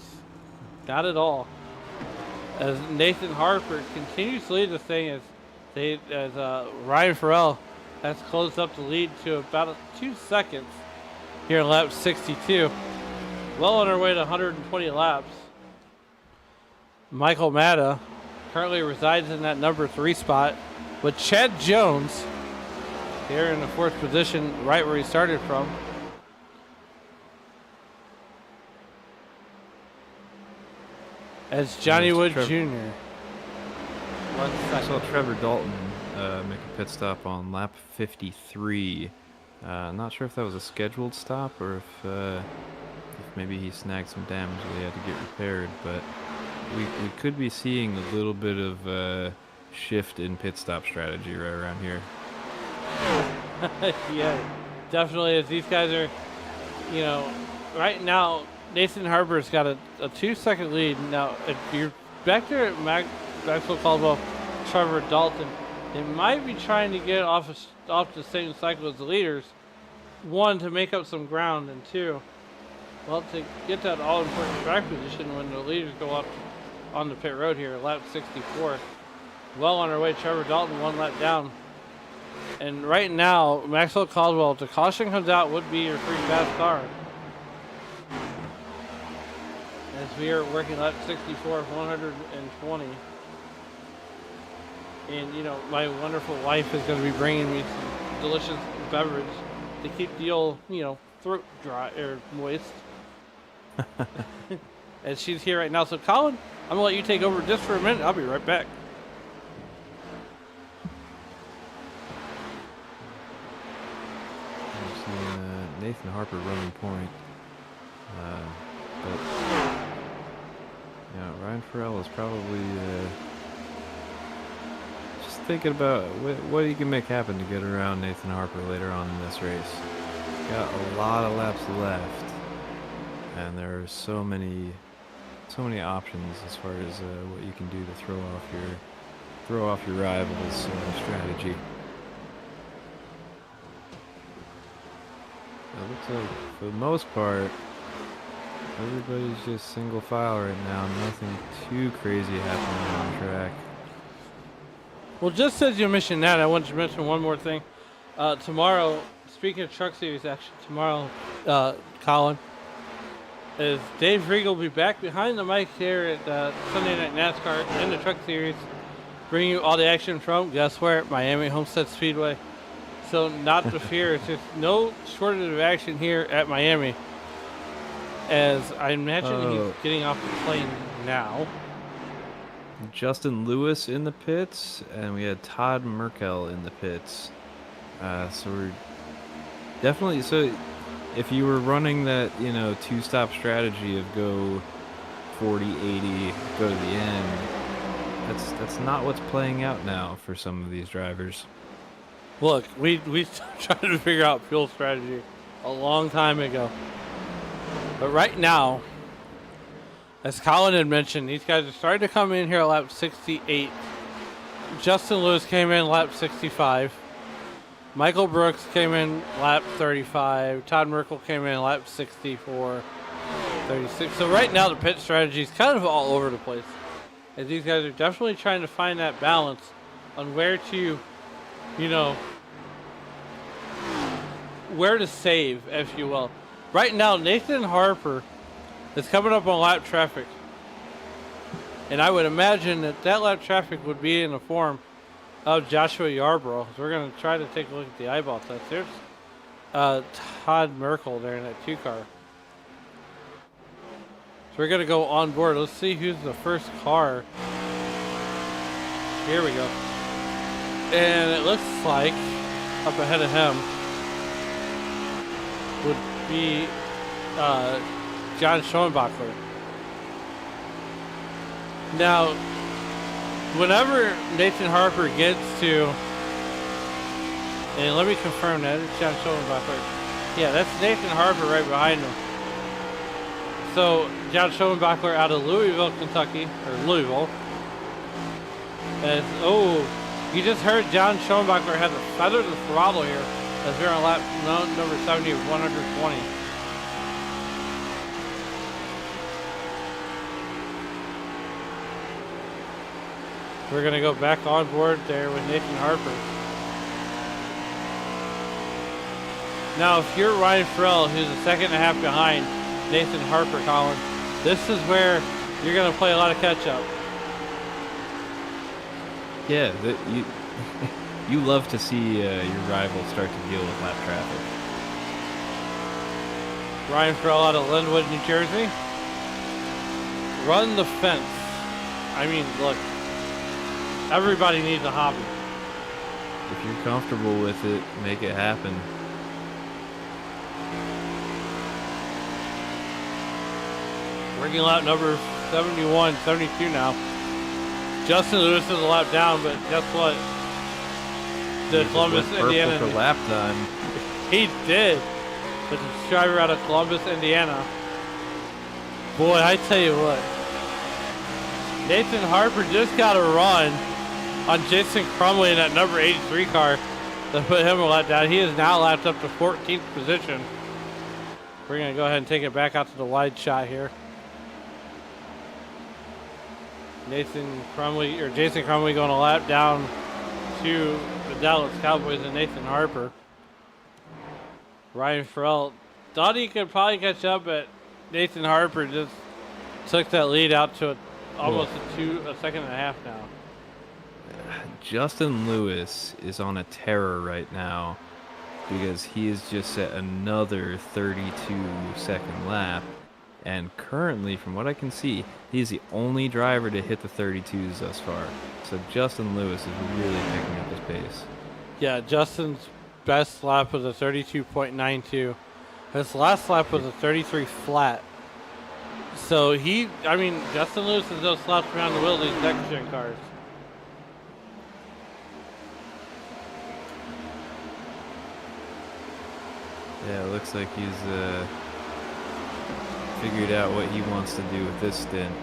Not at all. As Nathan Harper continues to lead this thing as Ryan Farrell has closed up the lead to about 2 seconds. Here in lap 62, well on our way to 120 laps. Michael Matta currently resides in that number 3 spot with Chad Jones here in the 4th position, right where he started from. As Johnny Wood Jr. I saw Trevor Dalton make a pit stop on lap 53. Not sure if that was a scheduled stop or if maybe he snagged some damage that he had to get repaired, but we could be seeing a little bit of shift in pit stop strategy right around here. Yeah, definitely. As these guys are, right now, Nathan Harper's got a 2-second lead. Now, if you're back there at Maxwell Caldwell, Trevor Dalton, they might be trying to get off the same cycle as the leaders. 1, to make up some ground, and 2, well, to get that all-important track position when the leaders go up on the pit road here, lap 64. Well on our way, Trevor Dalton 1 lap down. And right now, Maxwell Caldwell, if the caution comes out, would be your free fast car. As we are working lap 64 of 120. And, my wonderful wife is going to be bringing me some delicious beverage to keep the old, throat dry or moist. And she's here right now. So, Colin, I'm going to let you take over just for a minute. I'll be right back. I'm seeing Nathan Harper running point. But, Ryan Farrell is probably thinking about what he can make happen to get around Nathan Harper later on in this race. Got a lot of laps left, and there are so many options as far as what you can do to throw off your rival's strategy. It looks like for the most part, everybody's just single file right now. Nothing too crazy happening on track. Well, just as you mentioned that, I wanted to mention one more thing. Tomorrow, speaking of Truck Series action tomorrow, Colin, is Dave Regal will be back behind the mic here at Sunday Night NASCAR in the Truck Series, bringing you all the action from, guess where? Miami Homestead Speedway. So not to fear, it's just no shortage of action here at Miami. As I imagine he's getting off the plane now. Justin Lewis in the pits, and we had Todd Merkel in the pits. So we're definitely, so if you were running that, two-stop strategy of go 40, 80, go to the end, that's not what's playing out now for some of these drivers. Look, we tried to figure out fuel strategy a long time ago. But right now, as Colin had mentioned, these guys are starting to come in here at lap 68. Justin Lewis came in lap 65. Michael Brooks came in lap 35. Todd Merkel came in lap 64, 36. So right now the pit strategy is kind of all over the place. As these guys are definitely trying to find that balance on where to, where to save, if you will. Right now, Nathan Harper is coming up on lap traffic. And I would imagine that lap traffic would be in the form of Joshua Yarborough. So we're going to try to take a look at the eyeball test. There's Todd Merkel there in that 2-car. So we're going to go on board. Let's see who's the first car. Here we go. And it looks like up ahead of him would be John Schoenbachler. Now, whenever Nathan Harper gets to, and let me confirm that, it's John Schoenbachler. Yeah, that's Nathan Harper right behind him. So, John Schoenbachler out of Louisville, Kentucky, or Louisville. And, you just heard John Schoenbachler had to feather the throttle here as we're on lap number 70 of 120. We're going to go back on board there with Nathan Harper. Now, if you're Ryan Farrell, who's a second and a half behind Nathan Harper, Colin, this is where you're going to play a lot of catch-up. Yeah, you love to see your rival start to deal with lap traffic. Ryan Farrell out of Linwood, New Jersey. Run the fence. I mean, look, everybody needs a hobby. If you're comfortable with it, make it happen. Working lap number 71, 72 now. Justin Lewis is a lap down, but guess what? The Columbus, Indiana. For lap time. He did. But the driver out of Columbus, Indiana. Boy, I tell you what. Nathan Harper just got a run on Jason Crumley in that number 83 car that put him a lap down. He is now lapped up to 14th position. We're going to go ahead and take it back out to the wide shot here. Jason Crumley going a lap down to the Dallas Cowboys and Nathan Harper. Ryan Farrell thought he could probably catch up, but Nathan Harper just took that lead out to almost a second and a half now. Justin Lewis is on a terror right now because he has just set another 32-second lap. And currently, from what I can see, he's the only driver to hit the 32s thus far. So Justin Lewis is really picking up his pace. Yeah, Justin's best lap was a 32.92. His last lap was a 33 flat. So Justin Lewis is those slaps around the wheel of these next-gen cars. Yeah, it looks like he's figured out what he wants to do with this stint.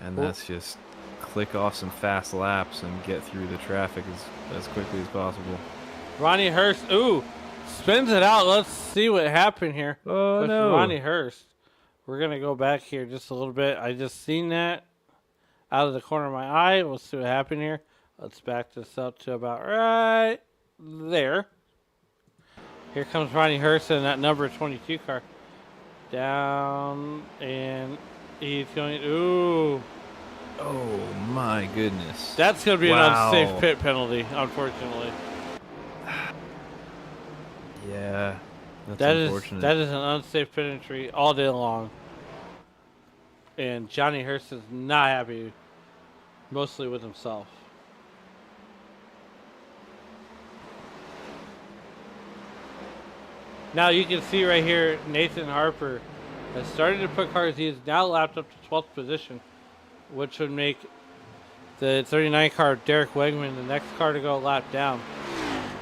And that's just click off some fast laps and get through the traffic as quickly as possible. Ronnie Hurst, spins it out. Let's see what happened here. Oh, with no. Ronnie Hurst. We're going to go back here just a little bit. I just seen that out of the corner of my eye. We'll see what happened here. Let's back this up to about right there. Here comes Ronnie Hurst in that number 22 car. Down, and he's going, ooh. Oh my goodness. That's going to be Wow. an unsafe pit penalty, unfortunately. Yeah, that's That is unfortunate. an unsafe pit entry all day long. And Johnny Hurst is not happy, mostly with himself. Now you can see right here, Nathan Harper has started to put cars. He is now lapped up to 12th position, which would make the 39 car Derek Wegman the next car to go a lap down.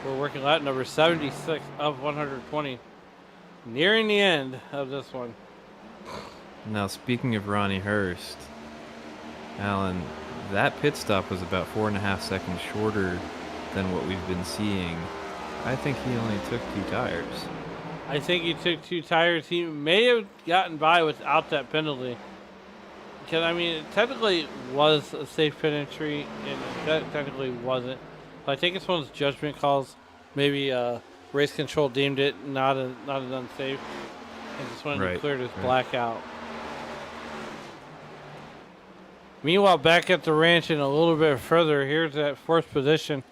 We're working lap number 76 of 120. Nearing the end of this one. Now, speaking of Ronnie Hurst, Alan, that pit stop was about 4.5 seconds shorter than what we've been seeing. I think he only took 2 tires. I think he took 2 tires. He may have gotten by without that penalty. Because, I mean, it technically was a safe pit entry, and that technically wasn't. But I think it's one of those judgment calls. Maybe race control deemed it not an unsafe, and just wanted to clear this blackout. Meanwhile, back at the ranch and a little bit further, here's that 4th position.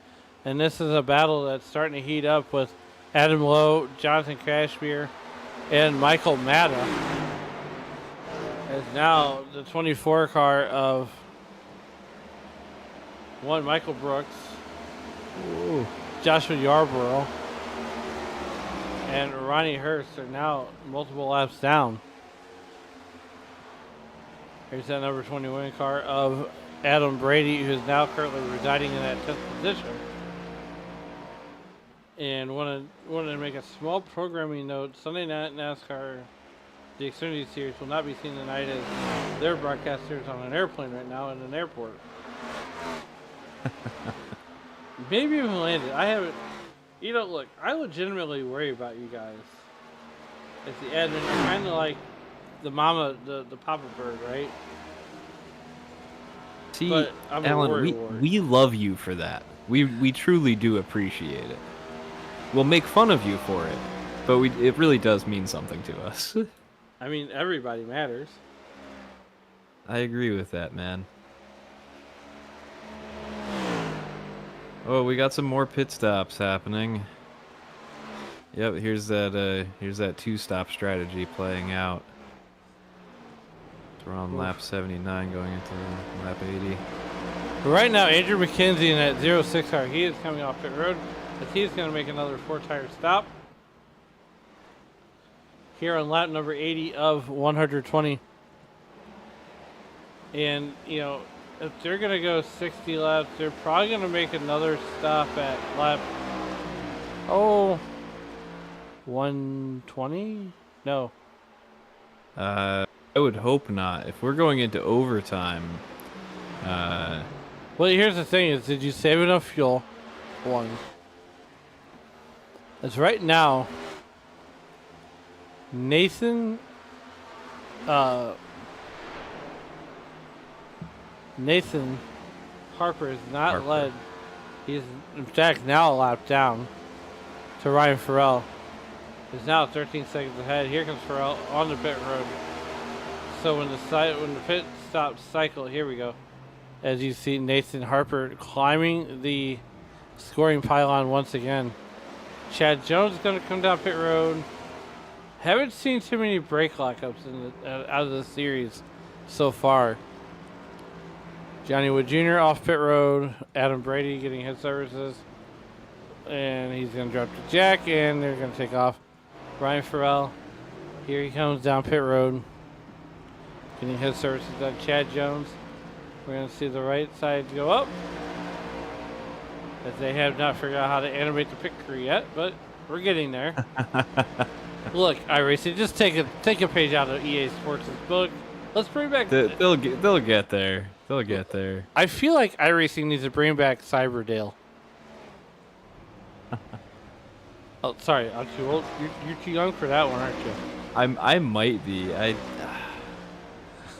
And this is a battle that's starting to heat up with Adam Lowe, Jonathan Cashmere, and Michael Matta. As now the 24 car of one Michael Brooks, Joshua Yarborough, and Ronnie Hurst are now multiple laps down. Here's that number 21 car of Adam Brady, who's now currently residing in that 10th position. And wanted to make a small programming note. Sunday night NASCAR, the Xfinity Series, will not be seen tonight as their broadcasters on an airplane right now in an airport. Maybe even landed. I haven't. You know, look, I legitimately worry about you guys. As the admin, you're kind of like the mama, the papa bird, right? See, But I'm a Alan, worry ward. we love you for that. We truly do appreciate it. We'll make fun of you for it, but it really does mean something to us. I mean, everybody matters. I agree with that, man. Oh, we got some more pit stops happening. Yep, here's that 2-stop strategy playing out. We're on lap 79 going into lap 80. Right now, Andrew McKenzie in that 06 car, he is coming off pit road, but he's going to make another 4-tire stop here on lap number 80 of 120. And, you know, if they're going to go 60 laps, they're probably going to make another stop at lap, 120? No. I would hope not. If we're going into overtime, Well, here's the thing is, did you save enough fuel? One. As right now, Nathan Harper is not led. He's, in fact, now a lap down to Ryan Farrell. He's now 13 seconds ahead. Here comes Farrell on the pit road. So when the pit stop cycle, here we go. As you see Nathan Harper climbing the scoring pylon once again. Chad Jones is going to come down pit road. Haven't seen too many brake lockups out of the series so far. Johnny Wood Jr. off pit road. Adam Brady getting his services. And he's going to drop the jack, and they're going to take off. Ryan Farrell, here he comes down pit road. Getting his services done. Chad Jones. We're going to see the right side go up. As they have not figured out how to animate the pit crew yet, but we're getting there. Look, iRacing, just take a page out of EA Sports' book. Let's bring back. they'll get there. They'll get there. I feel like iRacing needs to bring back Cyberdale. Oh, sorry, I'm too old. You're too young for that one, aren't you? I might be.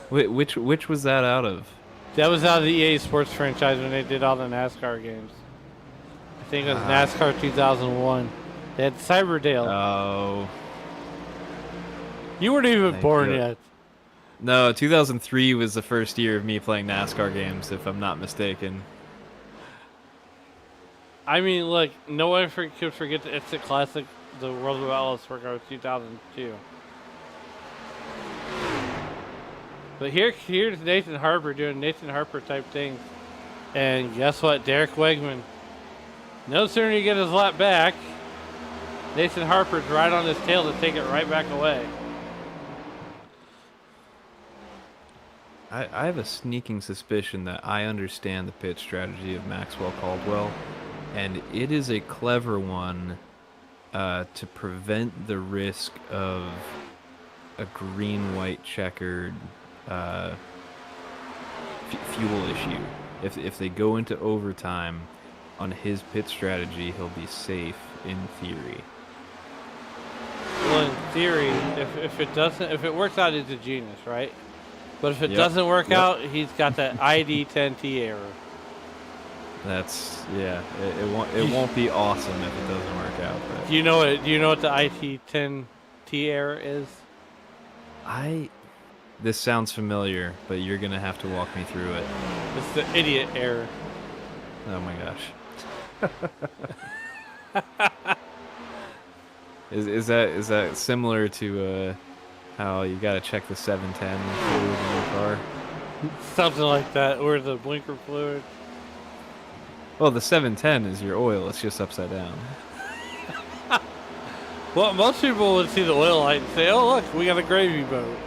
Which was that out of? That was out of the EA Sports franchise when they did all the NASCAR games. I think it was NASCAR 2001. They had Cyberdale. Oh. You weren't even Thank born you. yet. No, 2003 was the first year of me playing NASCAR games, if I'm not mistaken. I mean, look, no one could forget the Instant Classic, the World of Outlaws Workout of 2002. But here's Nathan Harper doing Nathan Harper type things. And guess what? Derek Wegman. No sooner you get his lap back, Nathan Harper's right on his tail to take it right back away. I have a sneaking suspicion that I understand the pit strategy of Maxwell Caldwell, and it is a clever one to prevent the risk of a green-white checkered fuel issue. If they go into overtime on his pit strategy, he'll be safe in theory. Well, in theory, if it works out, he's a genius, right? But if it Yep. doesn't work out, he's got that ID10T error. It won't be awesome if it doesn't work out. But Do you know what the ID10T error is? This sounds familiar, but you're gonna have to walk me through it. It's the idiot error. Oh my gosh. Is that similar to how you gotta check the 710 fluid in your car? Something like that, or the blinker fluid. Well, the 710 is your oil. It's just upside down. Well, most people would see the oil light and say, "Oh, look, we got a gravy boat."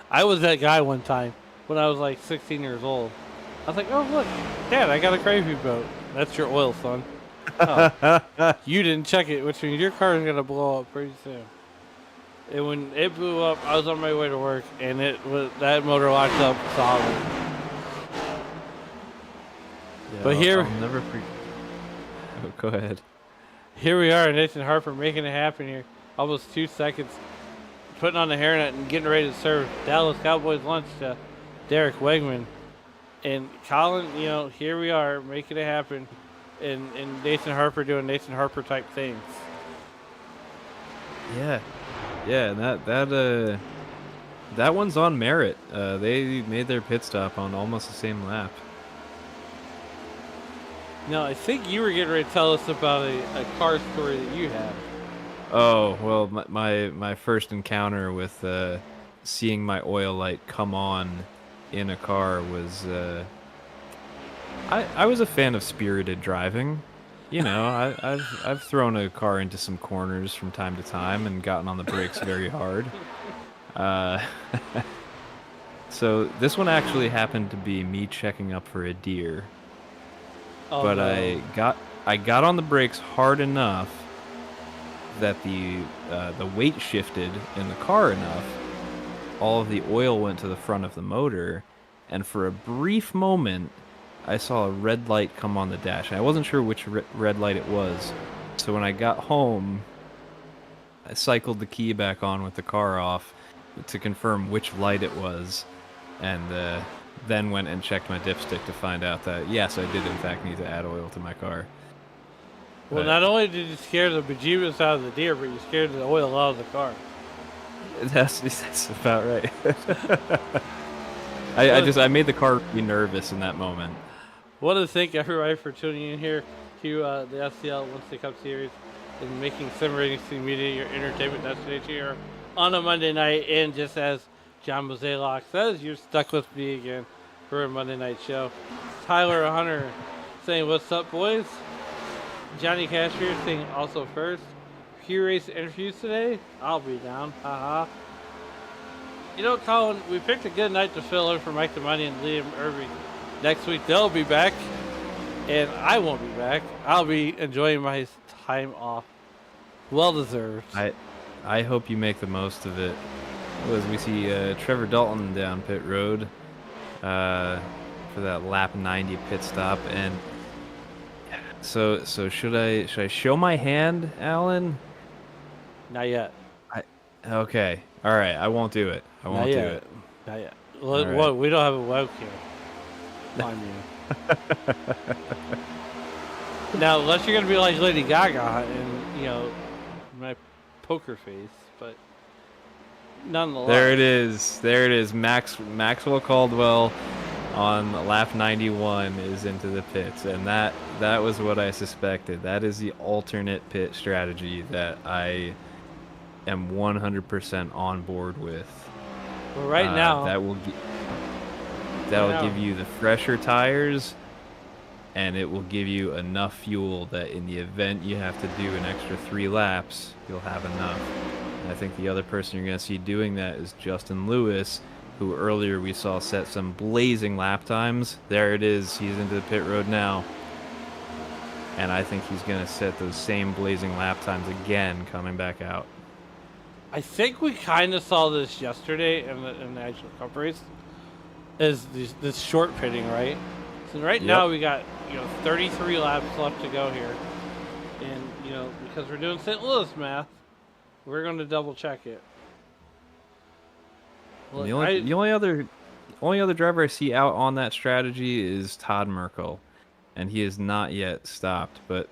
I was that guy one time when I was like 16 years old. I was like, "Oh, look, Dad, I got a gravy boat." That's your oil, son. Oh, you didn't check it, which means your car is gonna blow up pretty soon. And when it blew up, I was on my way to work, and that motor locked up solid. Yeah, But here- I'll never Oh, go ahead. Here we are, Nathan Harper making it happen here. Almost 2 seconds, putting on the hairnet and getting ready to serve Dallas Cowboys lunch to Derek Wegman. And Colin, here we are making it happen. And Nathan Harper doing Nathan Harper type things. Yeah, and that one's on merit. They made their pit stop on almost the same lap. Now, I think you were getting ready to tell us about a car story that you had. Oh well, my first encounter with seeing my oil light come on in a car was I was a fan of spirited driving. I've thrown a car into some corners from time to time and gotten on the brakes very hard. So this one actually happened to be me checking up for a deer. Oh, But no. I got on the brakes hard enough that the weight shifted in the car enough. All of the oil went to the front of the motor, and for a brief moment, I saw a red light come on the dash. And I wasn't sure which red light it was, so when I got home, I cycled the key back on with the car off to confirm which light it was, and then went and checked my dipstick to find out that, yes, I did in fact need to add oil to my car. Well, But not only did you scare the bejeebus out of the deer, but you scared the oil out of the car. that's about right. I made the car be nervous in that moment. Want to thank everybody for tuning in here to the SCL Winston Cup Series and making Sim Racing Media your entertainment destination here on a Monday night. And just as John Moselock says, you're stuck with me again for a Monday night show. Tyler Hunter saying, "What's up, boys?" Johnny Cash here saying, "Also first, Q Race interviews today? I'll be down. Haha." Colin, we picked a good night to fill in for Mike the Money and Liam Irving. Next week they'll be back, and I won't be back. I'll be enjoying my time off. Well deserved. I hope you make the most of it. As we see Trevor Dalton down pit road for that lap 90 pit stop, and so should I show my hand, Alan? Not yet. Okay, all right, I won't do it. I won't Not do yet. it. Not yet. All right. What? We don't have a webcam. On you. Now, unless you're gonna be like Lady Gaga and my poker face, but nonetheless. There it is. There it is. Maxwell Caldwell on lap 91 is into the pits, and that was what I suspected. That is the alternate pit strategy that I am 100% on board with. Well, right now, that'll give you the fresher tires, and it will give you enough fuel that in the event you have to do an extra 3 laps, you'll have enough. And I think the other person you're going to see doing that is Justin Lewis, who earlier we saw set some blazing lap times. There it is. He's into the pit road now. And I think he's going to set those same blazing lap times again coming back out. I think we kind of saw this yesterday in the actual cup race. Is this short pitting, right? So right now we got 33 laps left to go here, and because we're doing St. Louis math, we're going to double check it. Well, the only other driver I see out on that strategy is Todd Merkel, and he has not yet stopped. But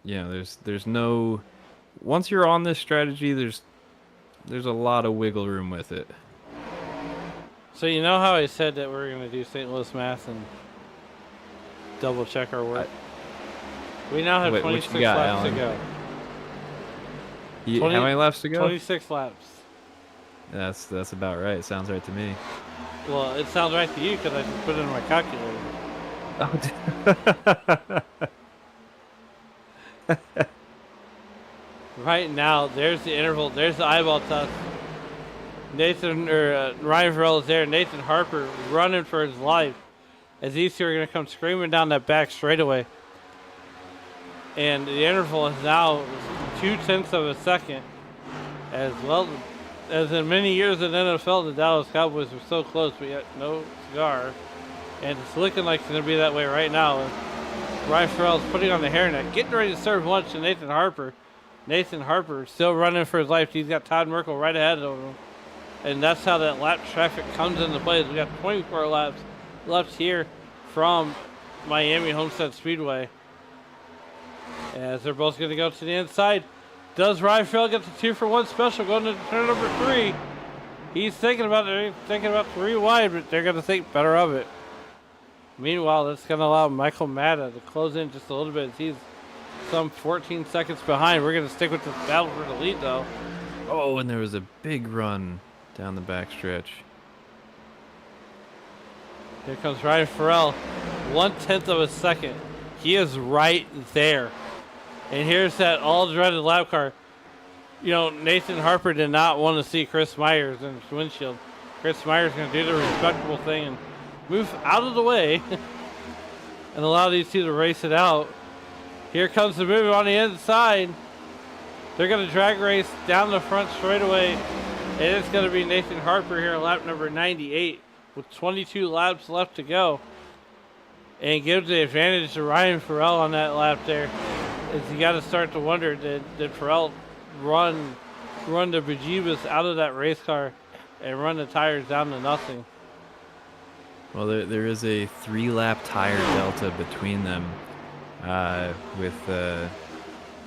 there's no, once you're on this strategy, there's a lot of wiggle room with it. So you know how I said that we're going to do St. Louis math and double check our work? We now have 26 laps to go. How many laps to go? 26 laps. That's about right. Sounds right to me. Well, it sounds right to you because I just put it in my calculator. Right now, there's the interval. There's the eyeball test. Ryan Farrell is there. Nathan Harper running for his life as these two are going to come screaming down that back straightaway. And the interval is now 0.2 of a second. As well as in many years in the NFL, the Dallas Cowboys were so close, but yet no cigar. And it's looking like it's going to be that way right now. And Ryan Farrell is putting on the hairnet, getting ready to serve lunch to Nathan Harper. Nathan Harper still running for his life. He's got Todd Merkel right ahead of him. And that's how that lap traffic comes into play. We got 24 laps left here from Miami Homestead Speedway. As they're both going to go to the inside. Does Ryan Farrell get the 2-for-1 special going to turn number 3? He's thinking about 3 wide, but they're going to think better of it. Meanwhile, that's going to allow Michael Matta to close in just a little bit. He's some 14 seconds behind. We're going to stick with this battle for the lead, though. Oh, and there was a big run down the backstretch. Here comes Ryan Farrell. 1/10 of a second. He is right there. And here's that all-dreaded lap car. Nathan Harper did not want to see Chris Myers in his windshield. Chris Myers is going to do the respectable thing and move out of the way and allow these two to race it out. Here comes the move on the inside. They're going to drag race down the front straightaway. And it's going to be Nathan Harper here, lap number 98, with 22 laps left to go. And gives the advantage to Ryan Farrell on that lap there. As you got to start to wonder, did Farrell run the bejeebus out of that race car and run the tires down to nothing? Well, there is a 3-lap tire delta between them, with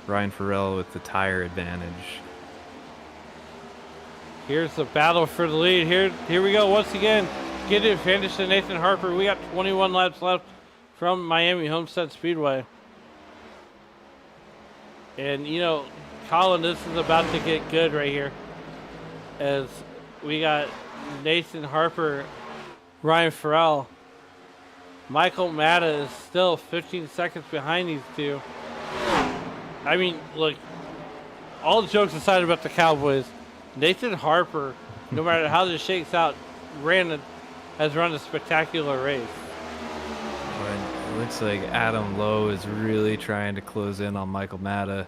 Ryan Farrell with the tire advantage. Here's the battle for the lead. Here we go once again. Get the advantage to Nathan Harper. We got 21 laps left from Miami Homestead Speedway. And, Colin, this is about to get good right here. As we got Nathan Harper, Ryan Farrell. Michael Matta is still 15 seconds behind these two. I mean, look, all jokes aside about the Cowboys, Nathan Harper, no matter how this shakes out, has run a spectacular race. But it looks like Adam Lowe is really trying to close in on Michael Matta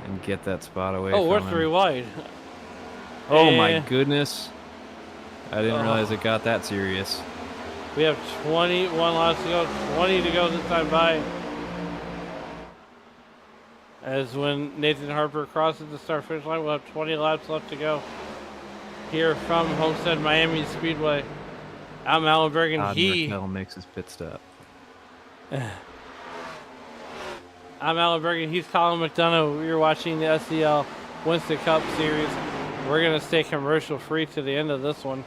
and get that spot away from him. We're 3 wide. Oh my goodness. I didn't realize it got that serious. We have 21 laps to go, 20 to go this time by. As when Nathan Harper crosses the start finish line, we'll have 20 laps left to go. Here from Homestead Miami Speedway. I'm Alan Bergen. Todd Merkel makes his pit stop. I'm Alan Bergen. He's Colin McDonough. You're watching the SCL Winston Cup Series. We're going to stay commercial free to the end of this one.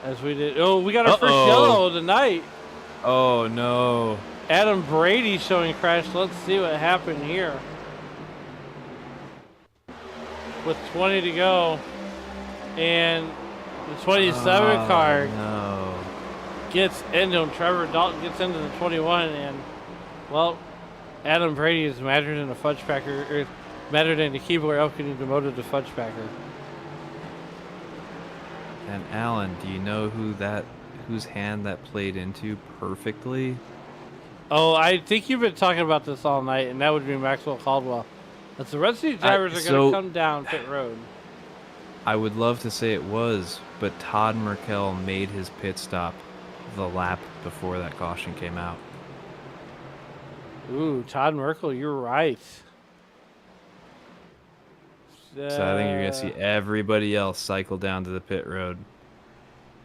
As we did. Oh, we got our first yellow of the night. Oh, no. Adam Brady showing crash. Let's see what happened here. With 20 to go. And the 27 car No. gets into him. Trevor Dalton gets into the 21. And, well, Adam Brady is mattered in a fudge packer. Or mattered in the Keebler Elkin demoted to fudge packer. And Alan, do you know whose hand that played into perfectly? Oh, I think you've been talking about this all night, and that would be Maxwell Caldwell. As the rest of these drivers are going to come down pit road. I would love to say it was, but Todd Merkel made his pit stop the lap before that caution came out. Ooh, Todd Merkel, you're right. So I think you're going to see everybody else cycle down to the pit road,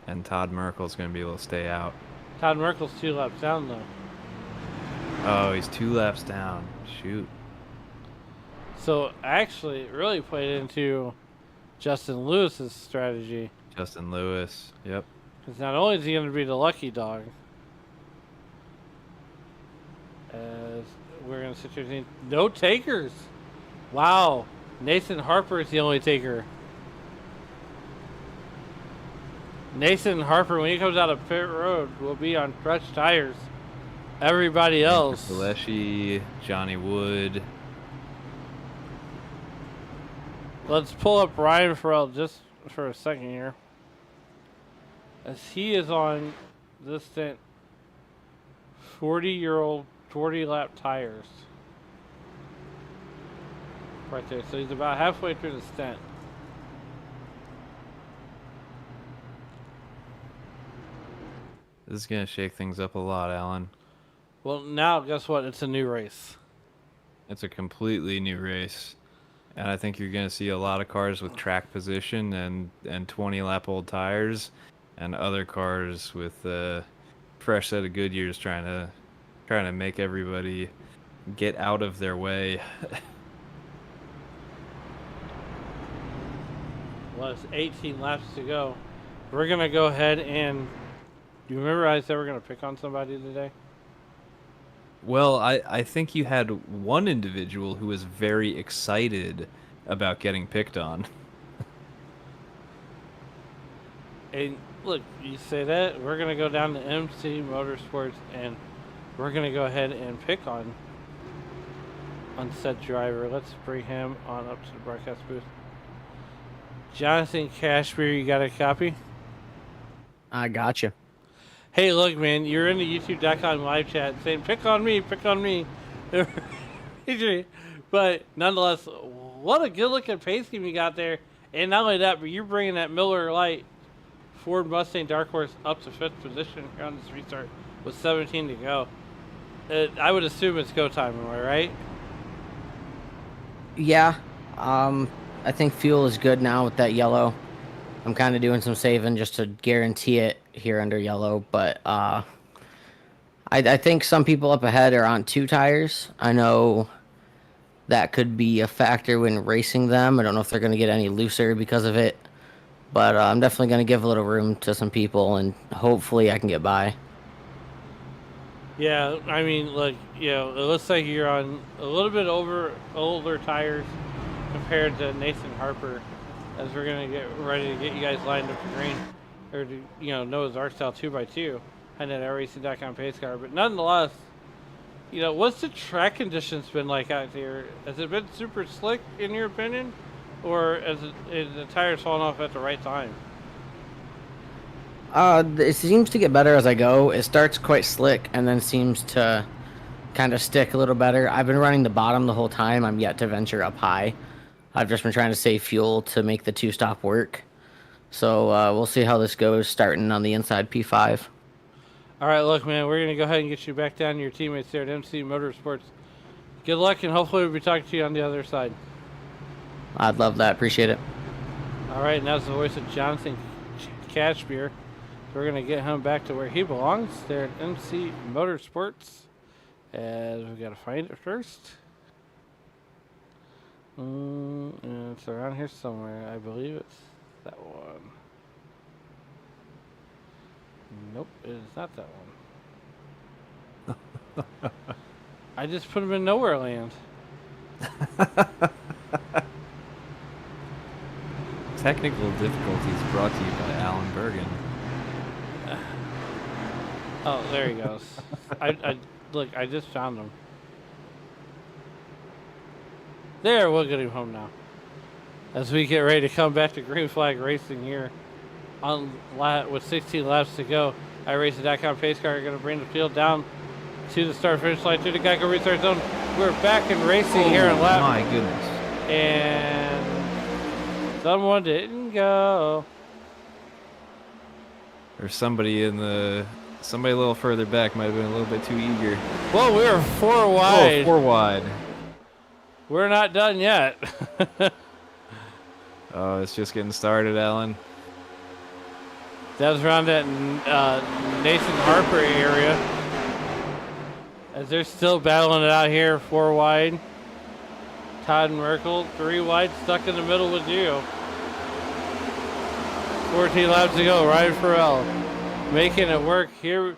and Todd Merkel's going to be able to stay out. Todd Merkel's 2 laps down, though. Oh, he's 2 laps down. Shoot. So, actually, it really played into Justin Lewis's strategy. Justin Lewis, yep. Because not only is he going to be the lucky dog, as we're going to sit here saying, no takers. Wow. Nathan Harper is the only taker. Nathan Harper, when he comes out of pit road, will be on fresh tires. Everybody else. Gillespie, Johnny Wood. Let's pull up Ryan Farrell just for a second here. As he is on this stint, 40-year-old, 40-lap tires. Right there. So he's about halfway through the stint. This is going to shake things up a lot, Alan. Well, now, guess what? It's a new race. It's a completely new race. And I think you're going to see a lot of cars with track position and 20-lap-old tires, and other cars with a fresh set of Goodyears trying to make everybody get out of their way. Well, it's 18 laps to go. We're going to go ahead and... Do you remember I said we're going to pick on somebody today? Well, I think you had one individual who was very excited about getting picked on. And look, you say that, we're going to go down to MC Motorsports and we're going to go ahead and pick on said driver. Let's bring him on up to the broadcast booth. Jonathan Cashmere, you got a copy? I gotcha. Hey, look, man, you're in the YouTube.com live chat saying, pick on me, pick on me. But nonetheless, what a good-looking pace scheme you got there. And not only that, but you're bringing that Miller Lite Ford Mustang Dark Horse up to 5th position here on this restart with 17 to go. I would assume it's go time, am I right? Yeah. I think fuel is good now with that yellow. I'm kind of doing some saving just to guarantee it here under yellow, but I think some people up ahead are on 2 tires. I know that could be a factor when racing them. I don't know if they're going to get any looser because of it, but I'm definitely going to give a little room to some people, and hopefully I can get by. Yeah, I mean, look, you know, it looks like you're on a little bit older tires compared to Nathan Harper, as we're going to get ready to get you guys lined up for green, or to, you know, Noah's Ark style 2x2 and at iRacing.com pace car. But nonetheless, you know, what's the track conditions been like out there? Has it been super slick in your opinion, or is the tires falling off at the right time? It seems to get better as I go. It starts quite slick and then seems to kind of stick a little better. I've been running the bottom the whole time. I'm yet to venture up high. I've just been trying to save fuel to make the 2-stop work. So we'll see how this goes starting on the inside P5. All right, look, man, we're going to go ahead and get you back down to your teammates there at MC Motorsports. Good luck, and hopefully we'll be talking to you on the other side. I'd love that. Appreciate it. All right, and that's the voice of Jonathan Cashmere. We're going to get him back to where he belongs there at MC Motorsports As we gotta find it first. And it's around here somewhere. I believe it's that one. Nope, it is not that one. I just put him in nowhere land. Technical difficulties brought to you by Alan Bergen. Oh, there he goes. I look. I just found him. There, we'll get him home now. As we get ready to come back to Green Flag Racing here, with 16 laps to go, iRacing.com pace car are going to bring the field down to the start finish line to the Geico restart zone. We're back in racing here in lap. My goodness. And someone didn't go. There's somebody a little further back might have been a little bit too eager. Well, we were 4 wide. Oh, 4 wide. We're not done yet. Oh, it's just getting started, Alan. That was around that Nathan Harper area. As they're still battling it out here, 4 wide. Todd Merkel, 3 wide, stuck in the middle with you. 14 laps to go, Ryan Farrell making it work here.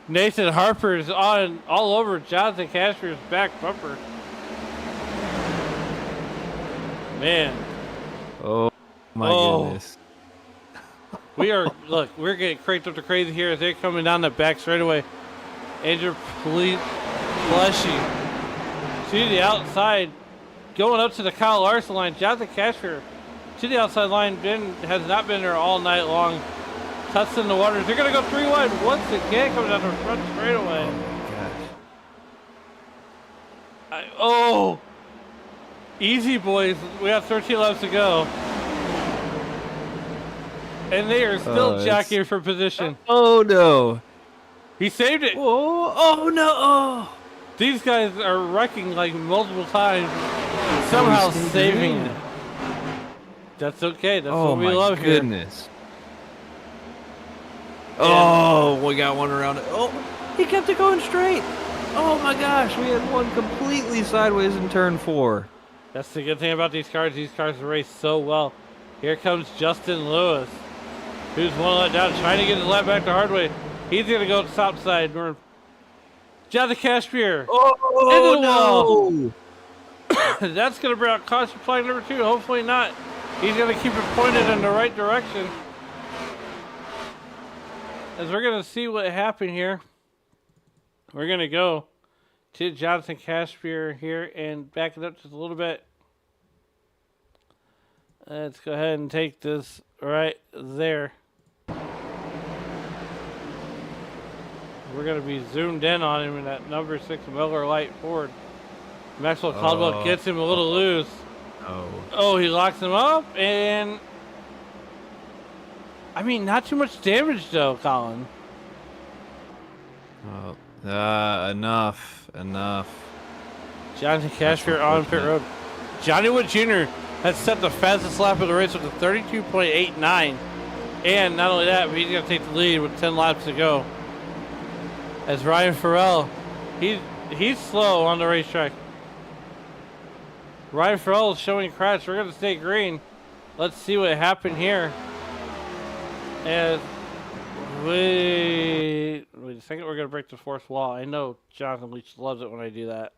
Nathan Harper is on all over Jonathan Cashmere's back bumper. Man. Oh, my goodness. We're getting cranked up to crazy here as they're coming down the back straightaway. Andrew Pleshy to the outside, going up to the Kyle Larson line. Jonathan Cashmere to the outside line, has not been there all night long. Cuts in the waters. They're going to go 3 wide once again, coming down the front straightaway. Oh, my gosh. Easy, boys. We have 13 laps to go. And they are still jockeying for position. Oh, no. He saved it. Oh no. Oh. These guys are wrecking like multiple times. Somehow saving it. That's okay. That's what we love here. Oh, my goodness. Oh, we got one around it. Oh, he kept it going straight. Oh, my gosh. We had one completely sideways in turn 4. That's the good thing about these cars. These cars race so well. Here comes Justin Lewis, who's one let down, trying to get his lap back to hardway. He's going to go to top side. Jonathan Cashmere. Oh, no. That's going to bring out caution flag number 2. Hopefully not. He's going to keep it pointed in the right direction. As we're going to see what happened here. We're going to go to Jonathan Cashmere here and back it up just a little bit. Let's go ahead and take this right there. We're going to be zoomed in on him in that number 6 Miller Lite Ford. Maxwell Caldwell gets him a little loose. Oh, he locks him up, and I mean, not too much damage though, Colin. Enough. Jonathan Cashmere on pit road. Johnny Wood Jr. has set the fastest lap of the race with a 32.89. And not only that, but he's going to take the lead with 10 laps to go. As Ryan Farrell, he's slow on the racetrack. Ryan Farrell is showing cracks. We're going to stay green. Let's see what happened here. As wait a second, we're going to break the 4th wall. I know Jonathan Leach loves it when I do that.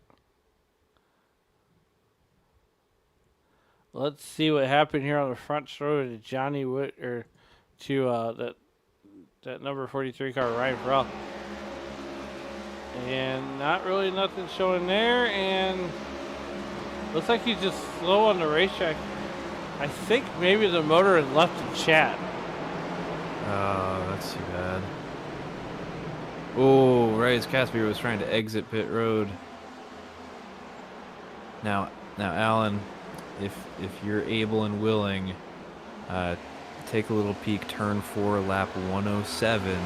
Let's see what happened here on the front row to Johnny Wood, or to that number 43 car, Ryan Farrell. And not really nothing showing there, and looks like he's just slow on the racetrack. I think maybe the motor had left the chat. Oh, that's too bad. Oh, right as Casper was trying to exit pit road. Now, Alan, if you're able and willing, take a little peek, turn 4, lap 107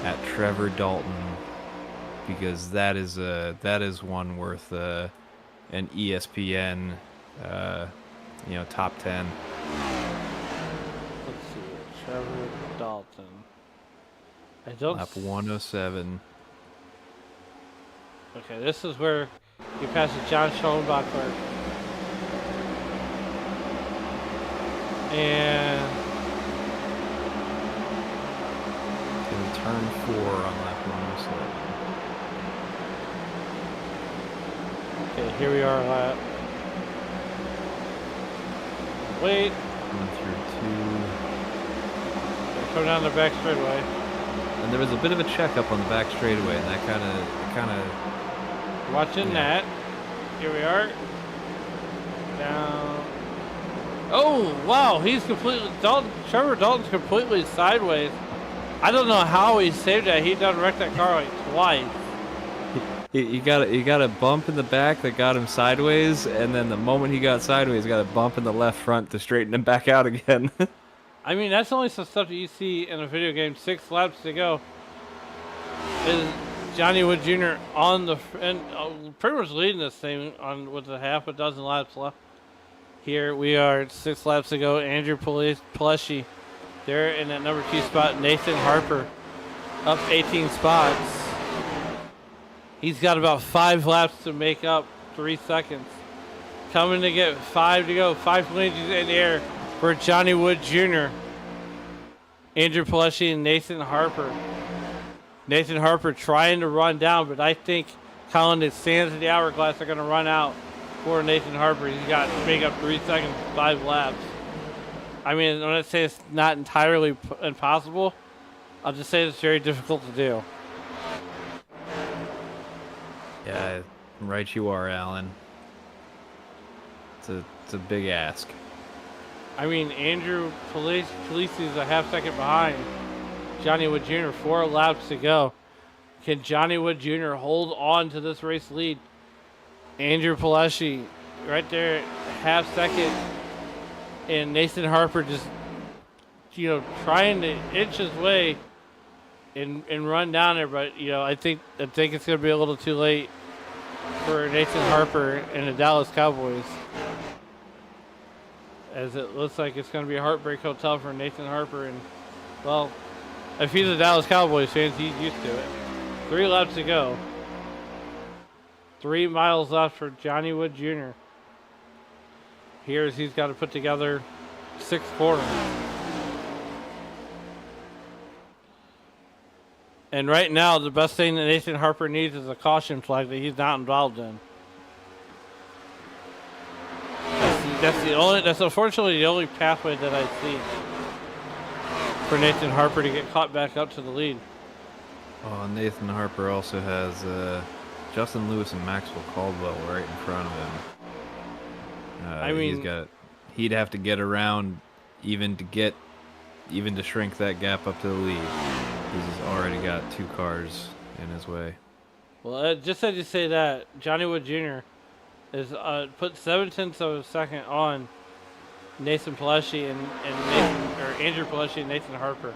at Trevor Dalton, because that is one worth an ESPN, top 10. Let's see, Trevor Dalton. I don't. Lap 107. Okay, this is where you pass the John Schoenbacher. And Gonna turn 4 on lap 107. okay, here we are at. Wait, Going through 2. come down the back straightaway. And there was a bit of a checkup on the back straightaway, and that kind of Watching Yeah. that. Here we are. Down. Oh, wow. He's completely... Trevor Dalton's completely sideways. I don't know how he saved that. He done wrecked that car like twice. He got a bump in the back that got him sideways, and then the moment he got sideways, he got a bump in the left front to straighten him back out again. I mean, that's only some stuff that you see in a video game. 6 laps to go. Is Johnny Wood Jr. on the... and pretty much leading this thing on with a half a dozen laps left. Here we are, 6 laps to go. Andrew Paleschi there in that number 2 spot. Nathan Harper up 18 spots. He's got about 5 laps to make up 3 seconds. Coming to get 5 to go. 5 collisions in the air for Johnny Wood Jr. Andrew Paleschi and Nathan Harper. Nathan Harper trying to run down, but I think Colin that stands in the hourglass are going to run out for Nathan Harper. He's got to make up 3 seconds, 5 laps. I mean, I'm not saying it's not entirely impossible. I'll just say it's very difficult to do. Yeah, right you are, Alan. It's a big ask. I mean, Andrew Paleschi's a half second behind Johnny Wood Jr. 4 laps to go. Can Johnny Wood Jr. hold on to this race lead? Andrew Paleschi right there, half second. And Nathan Harper just, trying to inch his way and run down there. But, I think it's going to be a little too late for Nathan Harper and the Dallas Cowboys. As it looks like it's going to be a heartbreak hotel for Nathan Harper. And, well, if he's a Dallas Cowboys fan, he's used to it. 3 laps to go. 3 miles left for Johnny Wood Jr. Here's he's got to put together 6 corners. And right now, the best thing that Nathan Harper needs is a caution flag that he's not involved in. That's unfortunately the only pathway that I see for Nathan Harper to get caught back up to the lead. Oh, Nathan Harper also has Justin Lewis and Maxwell Caldwell right in front of him. He'd have to get around even to shrink that gap up to the lead. He's already got 2 cars in his way. Well, just as you say that, Johnny Wood Jr. is put 0.7 of a second on Nathan Paleschi and Andrew Paleschi and Nathan Harper.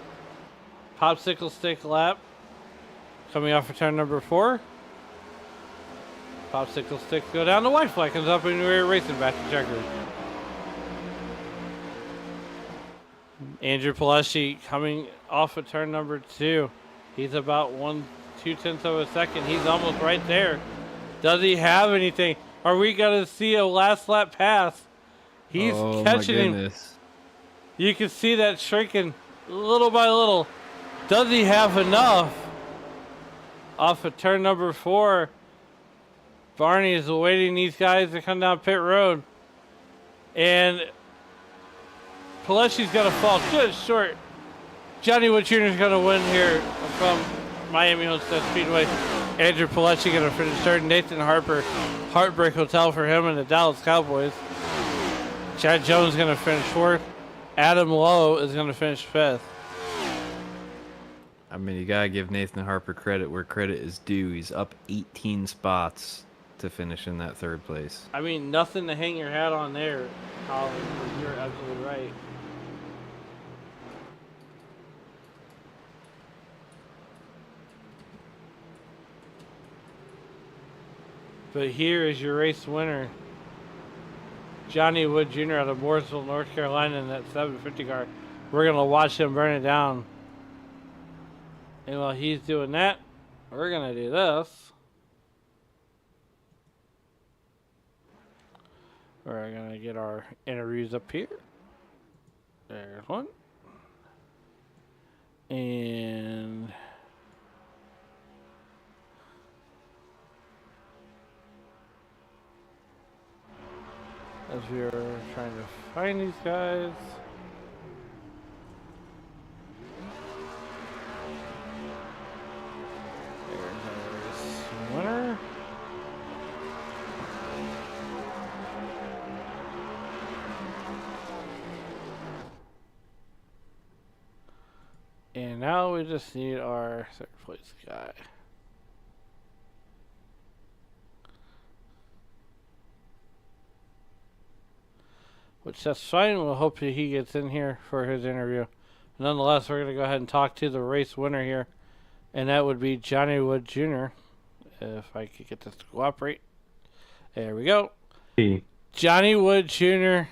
Popsicle stick lap coming off of turn number 4. Popsicle sticks go down. The white flag comes up and we're racing back to checkers. Andrew Paleschi coming off of turn number 2. He's about 1/2 of a second. He's almost right there. Does he have anything? Are we going to see a last lap pass? He's catching him. You can see that shrinking little by little. Does he have enough? Off of turn number 4. Barney is awaiting these guys to come down pit road. And Paleschi's going to fall just short. Johnny Wood Jr. is going to win here from Miami Homestead Speedway. Andrew Paleschi going to finish third. Nathan Harper, heartbreak hotel for him and the Dallas Cowboys. Chad Jones going to finish 4th. Adam Lowe is going to finish 5th. I mean, you got to give Nathan Harper credit where credit is due. He's up 18 spots to finish in that 3rd place. I mean, nothing to hang your hat on there, Colin. You're absolutely right. But here is your race winner, Johnny Wood Jr. out of Mooresville, North Carolina in that 750 car. We're going to watch him burn it down. And while he's doing that, we're going to do this. We're going to get our interviews up here. There's one. And as we are trying to find these guys. There's our winner. And now we just need our third place guy. Which that's fine. We'll hope that he gets in here for his interview. Nonetheless, we're going to go ahead and talk to the race winner here. And that would be Johnny Wood Jr. If I could get this to cooperate. There we go. Hey. Johnny Wood Jr.,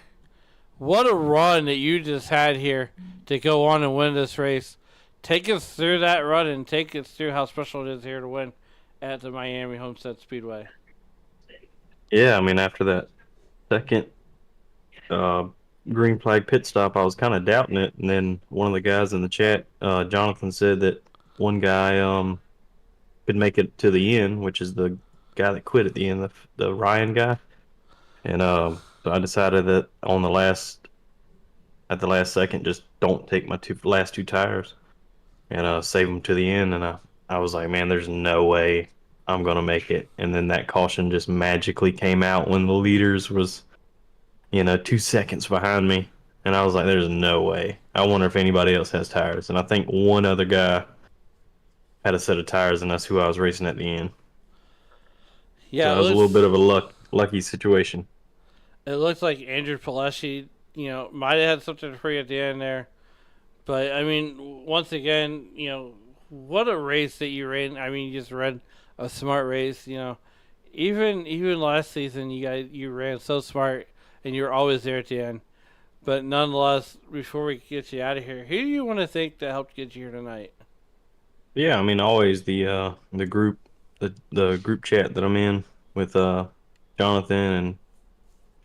what a run that you just had here to go on and win this race. Take us through that run and take us through how special it is here to win at the Miami Homestead Speedway. Yeah, I mean, after that second green flag pit stop, I was kind of doubting it. And then one of the guys in the chat, Jonathan, said that one guy could make it to the end, which is the guy that quit at the end, the Ryan guy. And so I decided that at the last second, just don't take my last two tires and save them to the end. And I was like, man, there's no way I'm going to make it. And then that caution just magically came out when the leaders was, 2 seconds behind me. And I was like, there's no way. I wonder if anybody else has tires. And I think one other guy had a set of tires, and that's who I was racing at the end. Yeah, so it was a little bit of a lucky situation. It looks like Andrew Pileshi, might have had something free at the end there. But, I mean, once again, what a race that you ran. I mean, you just ran a smart race, Even last season, you ran so smart, and you were always there at the end. But nonetheless, before we get you out of here, who do you want to thank that helped get you here tonight? Yeah, I mean, always the group, the group chat that I'm in with Jonathan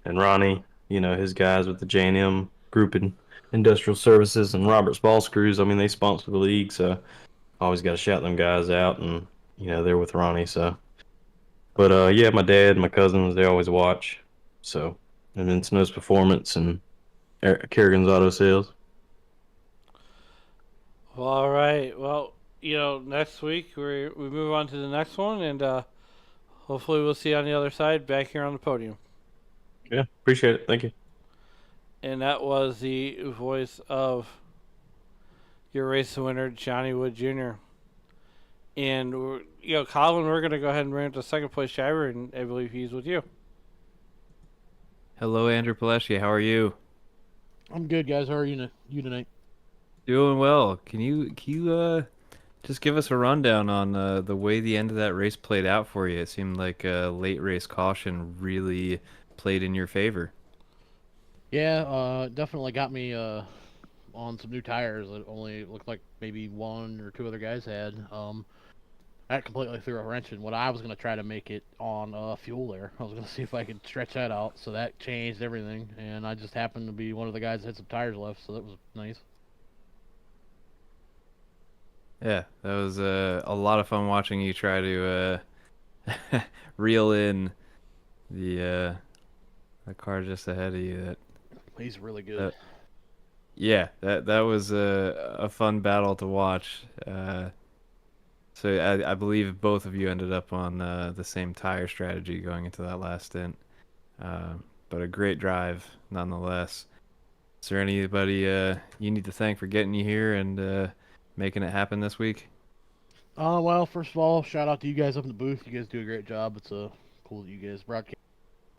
and Ronnie, his guys with the J&M group and Industrial Services and Robert's Ballscrews. I mean, they sponsor the league, so I always got to shout them guys out, and they're with Ronnie. So, but yeah, my dad, my cousins, they always watch. So, and then Snow's Performance and Kerrigan's Auto Sales. Well, all right. Well, next week we move on to the next one, and hopefully we'll see you on the other side back here on the podium. Yeah, appreciate it. Thank you. And that was the voice of your race winner, Johnny Wood Jr. And, Colin, we're going to go ahead and bring up the second place driver, and I believe he's with you. Hello, Andrew Pileshi. How are you? I'm good, guys. How are you tonight? Doing well. Can you just give us a rundown on the way the end of that race played out for you? It seemed like a late race caution really played in your favor. Yeah, definitely got me on some new tires that only looked like maybe one or two other guys had. That completely threw a wrench in what I was going to try to make it on fuel there. I was going to see if I could stretch that out, so that changed everything. And I just happened to be one of the guys that had some tires left, so that was nice. Yeah, that was a lot of fun watching you try to reel in the car just ahead of you. He's really good. Yeah, that was a fun battle to watch. So I believe both of you ended up on the same tire strategy going into that last stint. But a great drive nonetheless. Is there anybody you need to thank for getting you here and making it happen this week? Well, first of all, shout out to you guys up in the booth. You guys do a great job. It's cool that you guys broadcast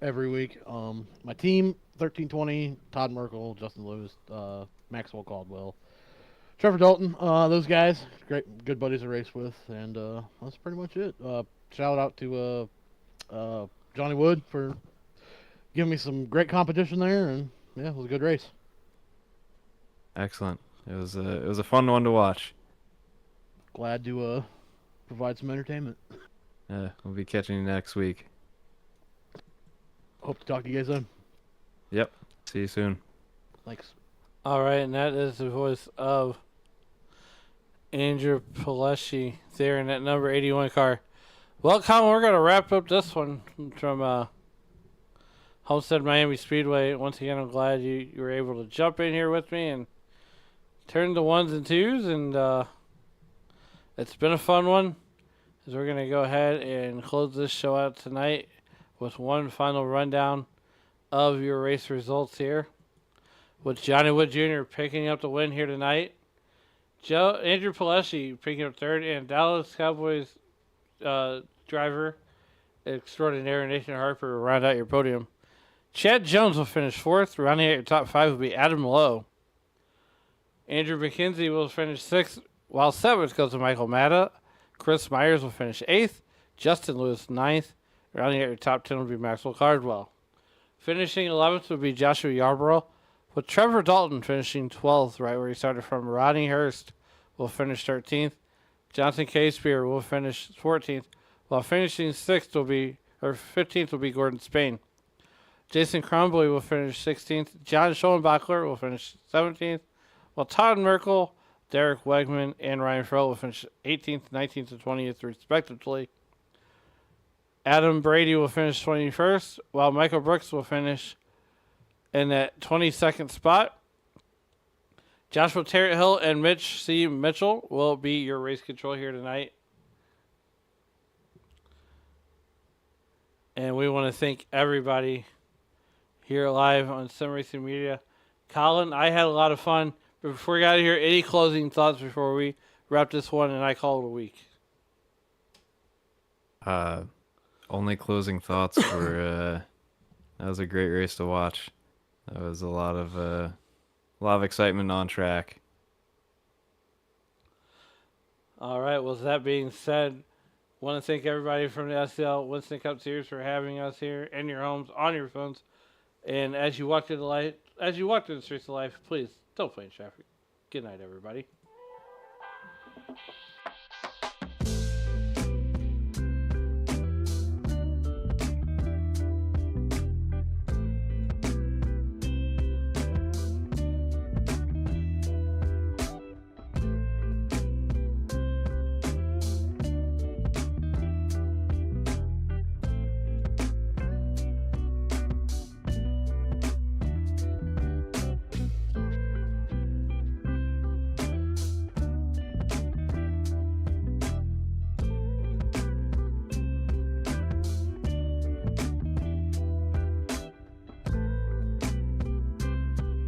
every week. My team, 1320, Todd Merkel, Justin Lewis, Maxwell Caldwell, Trevor Dalton, those guys, good buddies to race with, and that's pretty much it. Shout out to Johnny Wood for giving me some great competition there, and yeah, it was a good race. Excellent. It was a fun one to watch. Glad to provide some entertainment. We'll be catching you next week. Hope to talk to you guys then. Yep. See you soon. Thanks. All right, and that is the voice of Andrew Pileshi there in that number 81 car. Well, Colin, we're going to wrap up this one from Homestead Miami Speedway. Once again, I'm glad you were able to jump in here with me and turn the ones and twos, and it's been a fun one. As we're going to go ahead and close this show out tonight with one final rundown of your race results here, with Johnny Wood Jr. picking up the win here tonight. Andrew Pileshi picking up third, and Dallas Cowboys driver extraordinaire Nathan Harper will round out your podium. Chad Jones will finish fourth. Rounding out your top five will be Adam Lowe. Andrew McKenzie will finish sixth, while seventh goes to Michael Matta. Chris Myers will finish eighth. Justin Lewis ninth. Rounding out your top 10 will be Maxwell Cardwell. Finishing 11th will be Joshua Yarborough, with Trevor Dalton finishing 12th, right where he started from. Rodney Hurst will finish 13th. Jonathan Casebeer will finish 14th, while finishing 15th will be Gordon Spain. Jason Crombley will finish 16th. John Schoenbachler will finish 17th, while Todd Merkel, Derek Wegman, and Ryan Farrell will finish 18th, 19th, and 20th, respectively. Adam Brady will finish 21st, while Michael Brooks will finish in that 22nd spot. Joshua Terrett-Hill and Mitch C. Mitchell will be your race control here tonight. And we want to thank everybody here live on Sim Racing Media. Colin, I had a lot of fun. But before we got out of here, any closing thoughts before we wrap this one and I call it a week? Only closing thoughts were that was a great race to watch. That was a lot of excitement on track. All right. Well, with that being said, want to thank everybody from the SCL Winston Cup Series for having us here in your homes, on your phones, and as you walk through the streets of life, please don't play in traffic. Good night, everybody.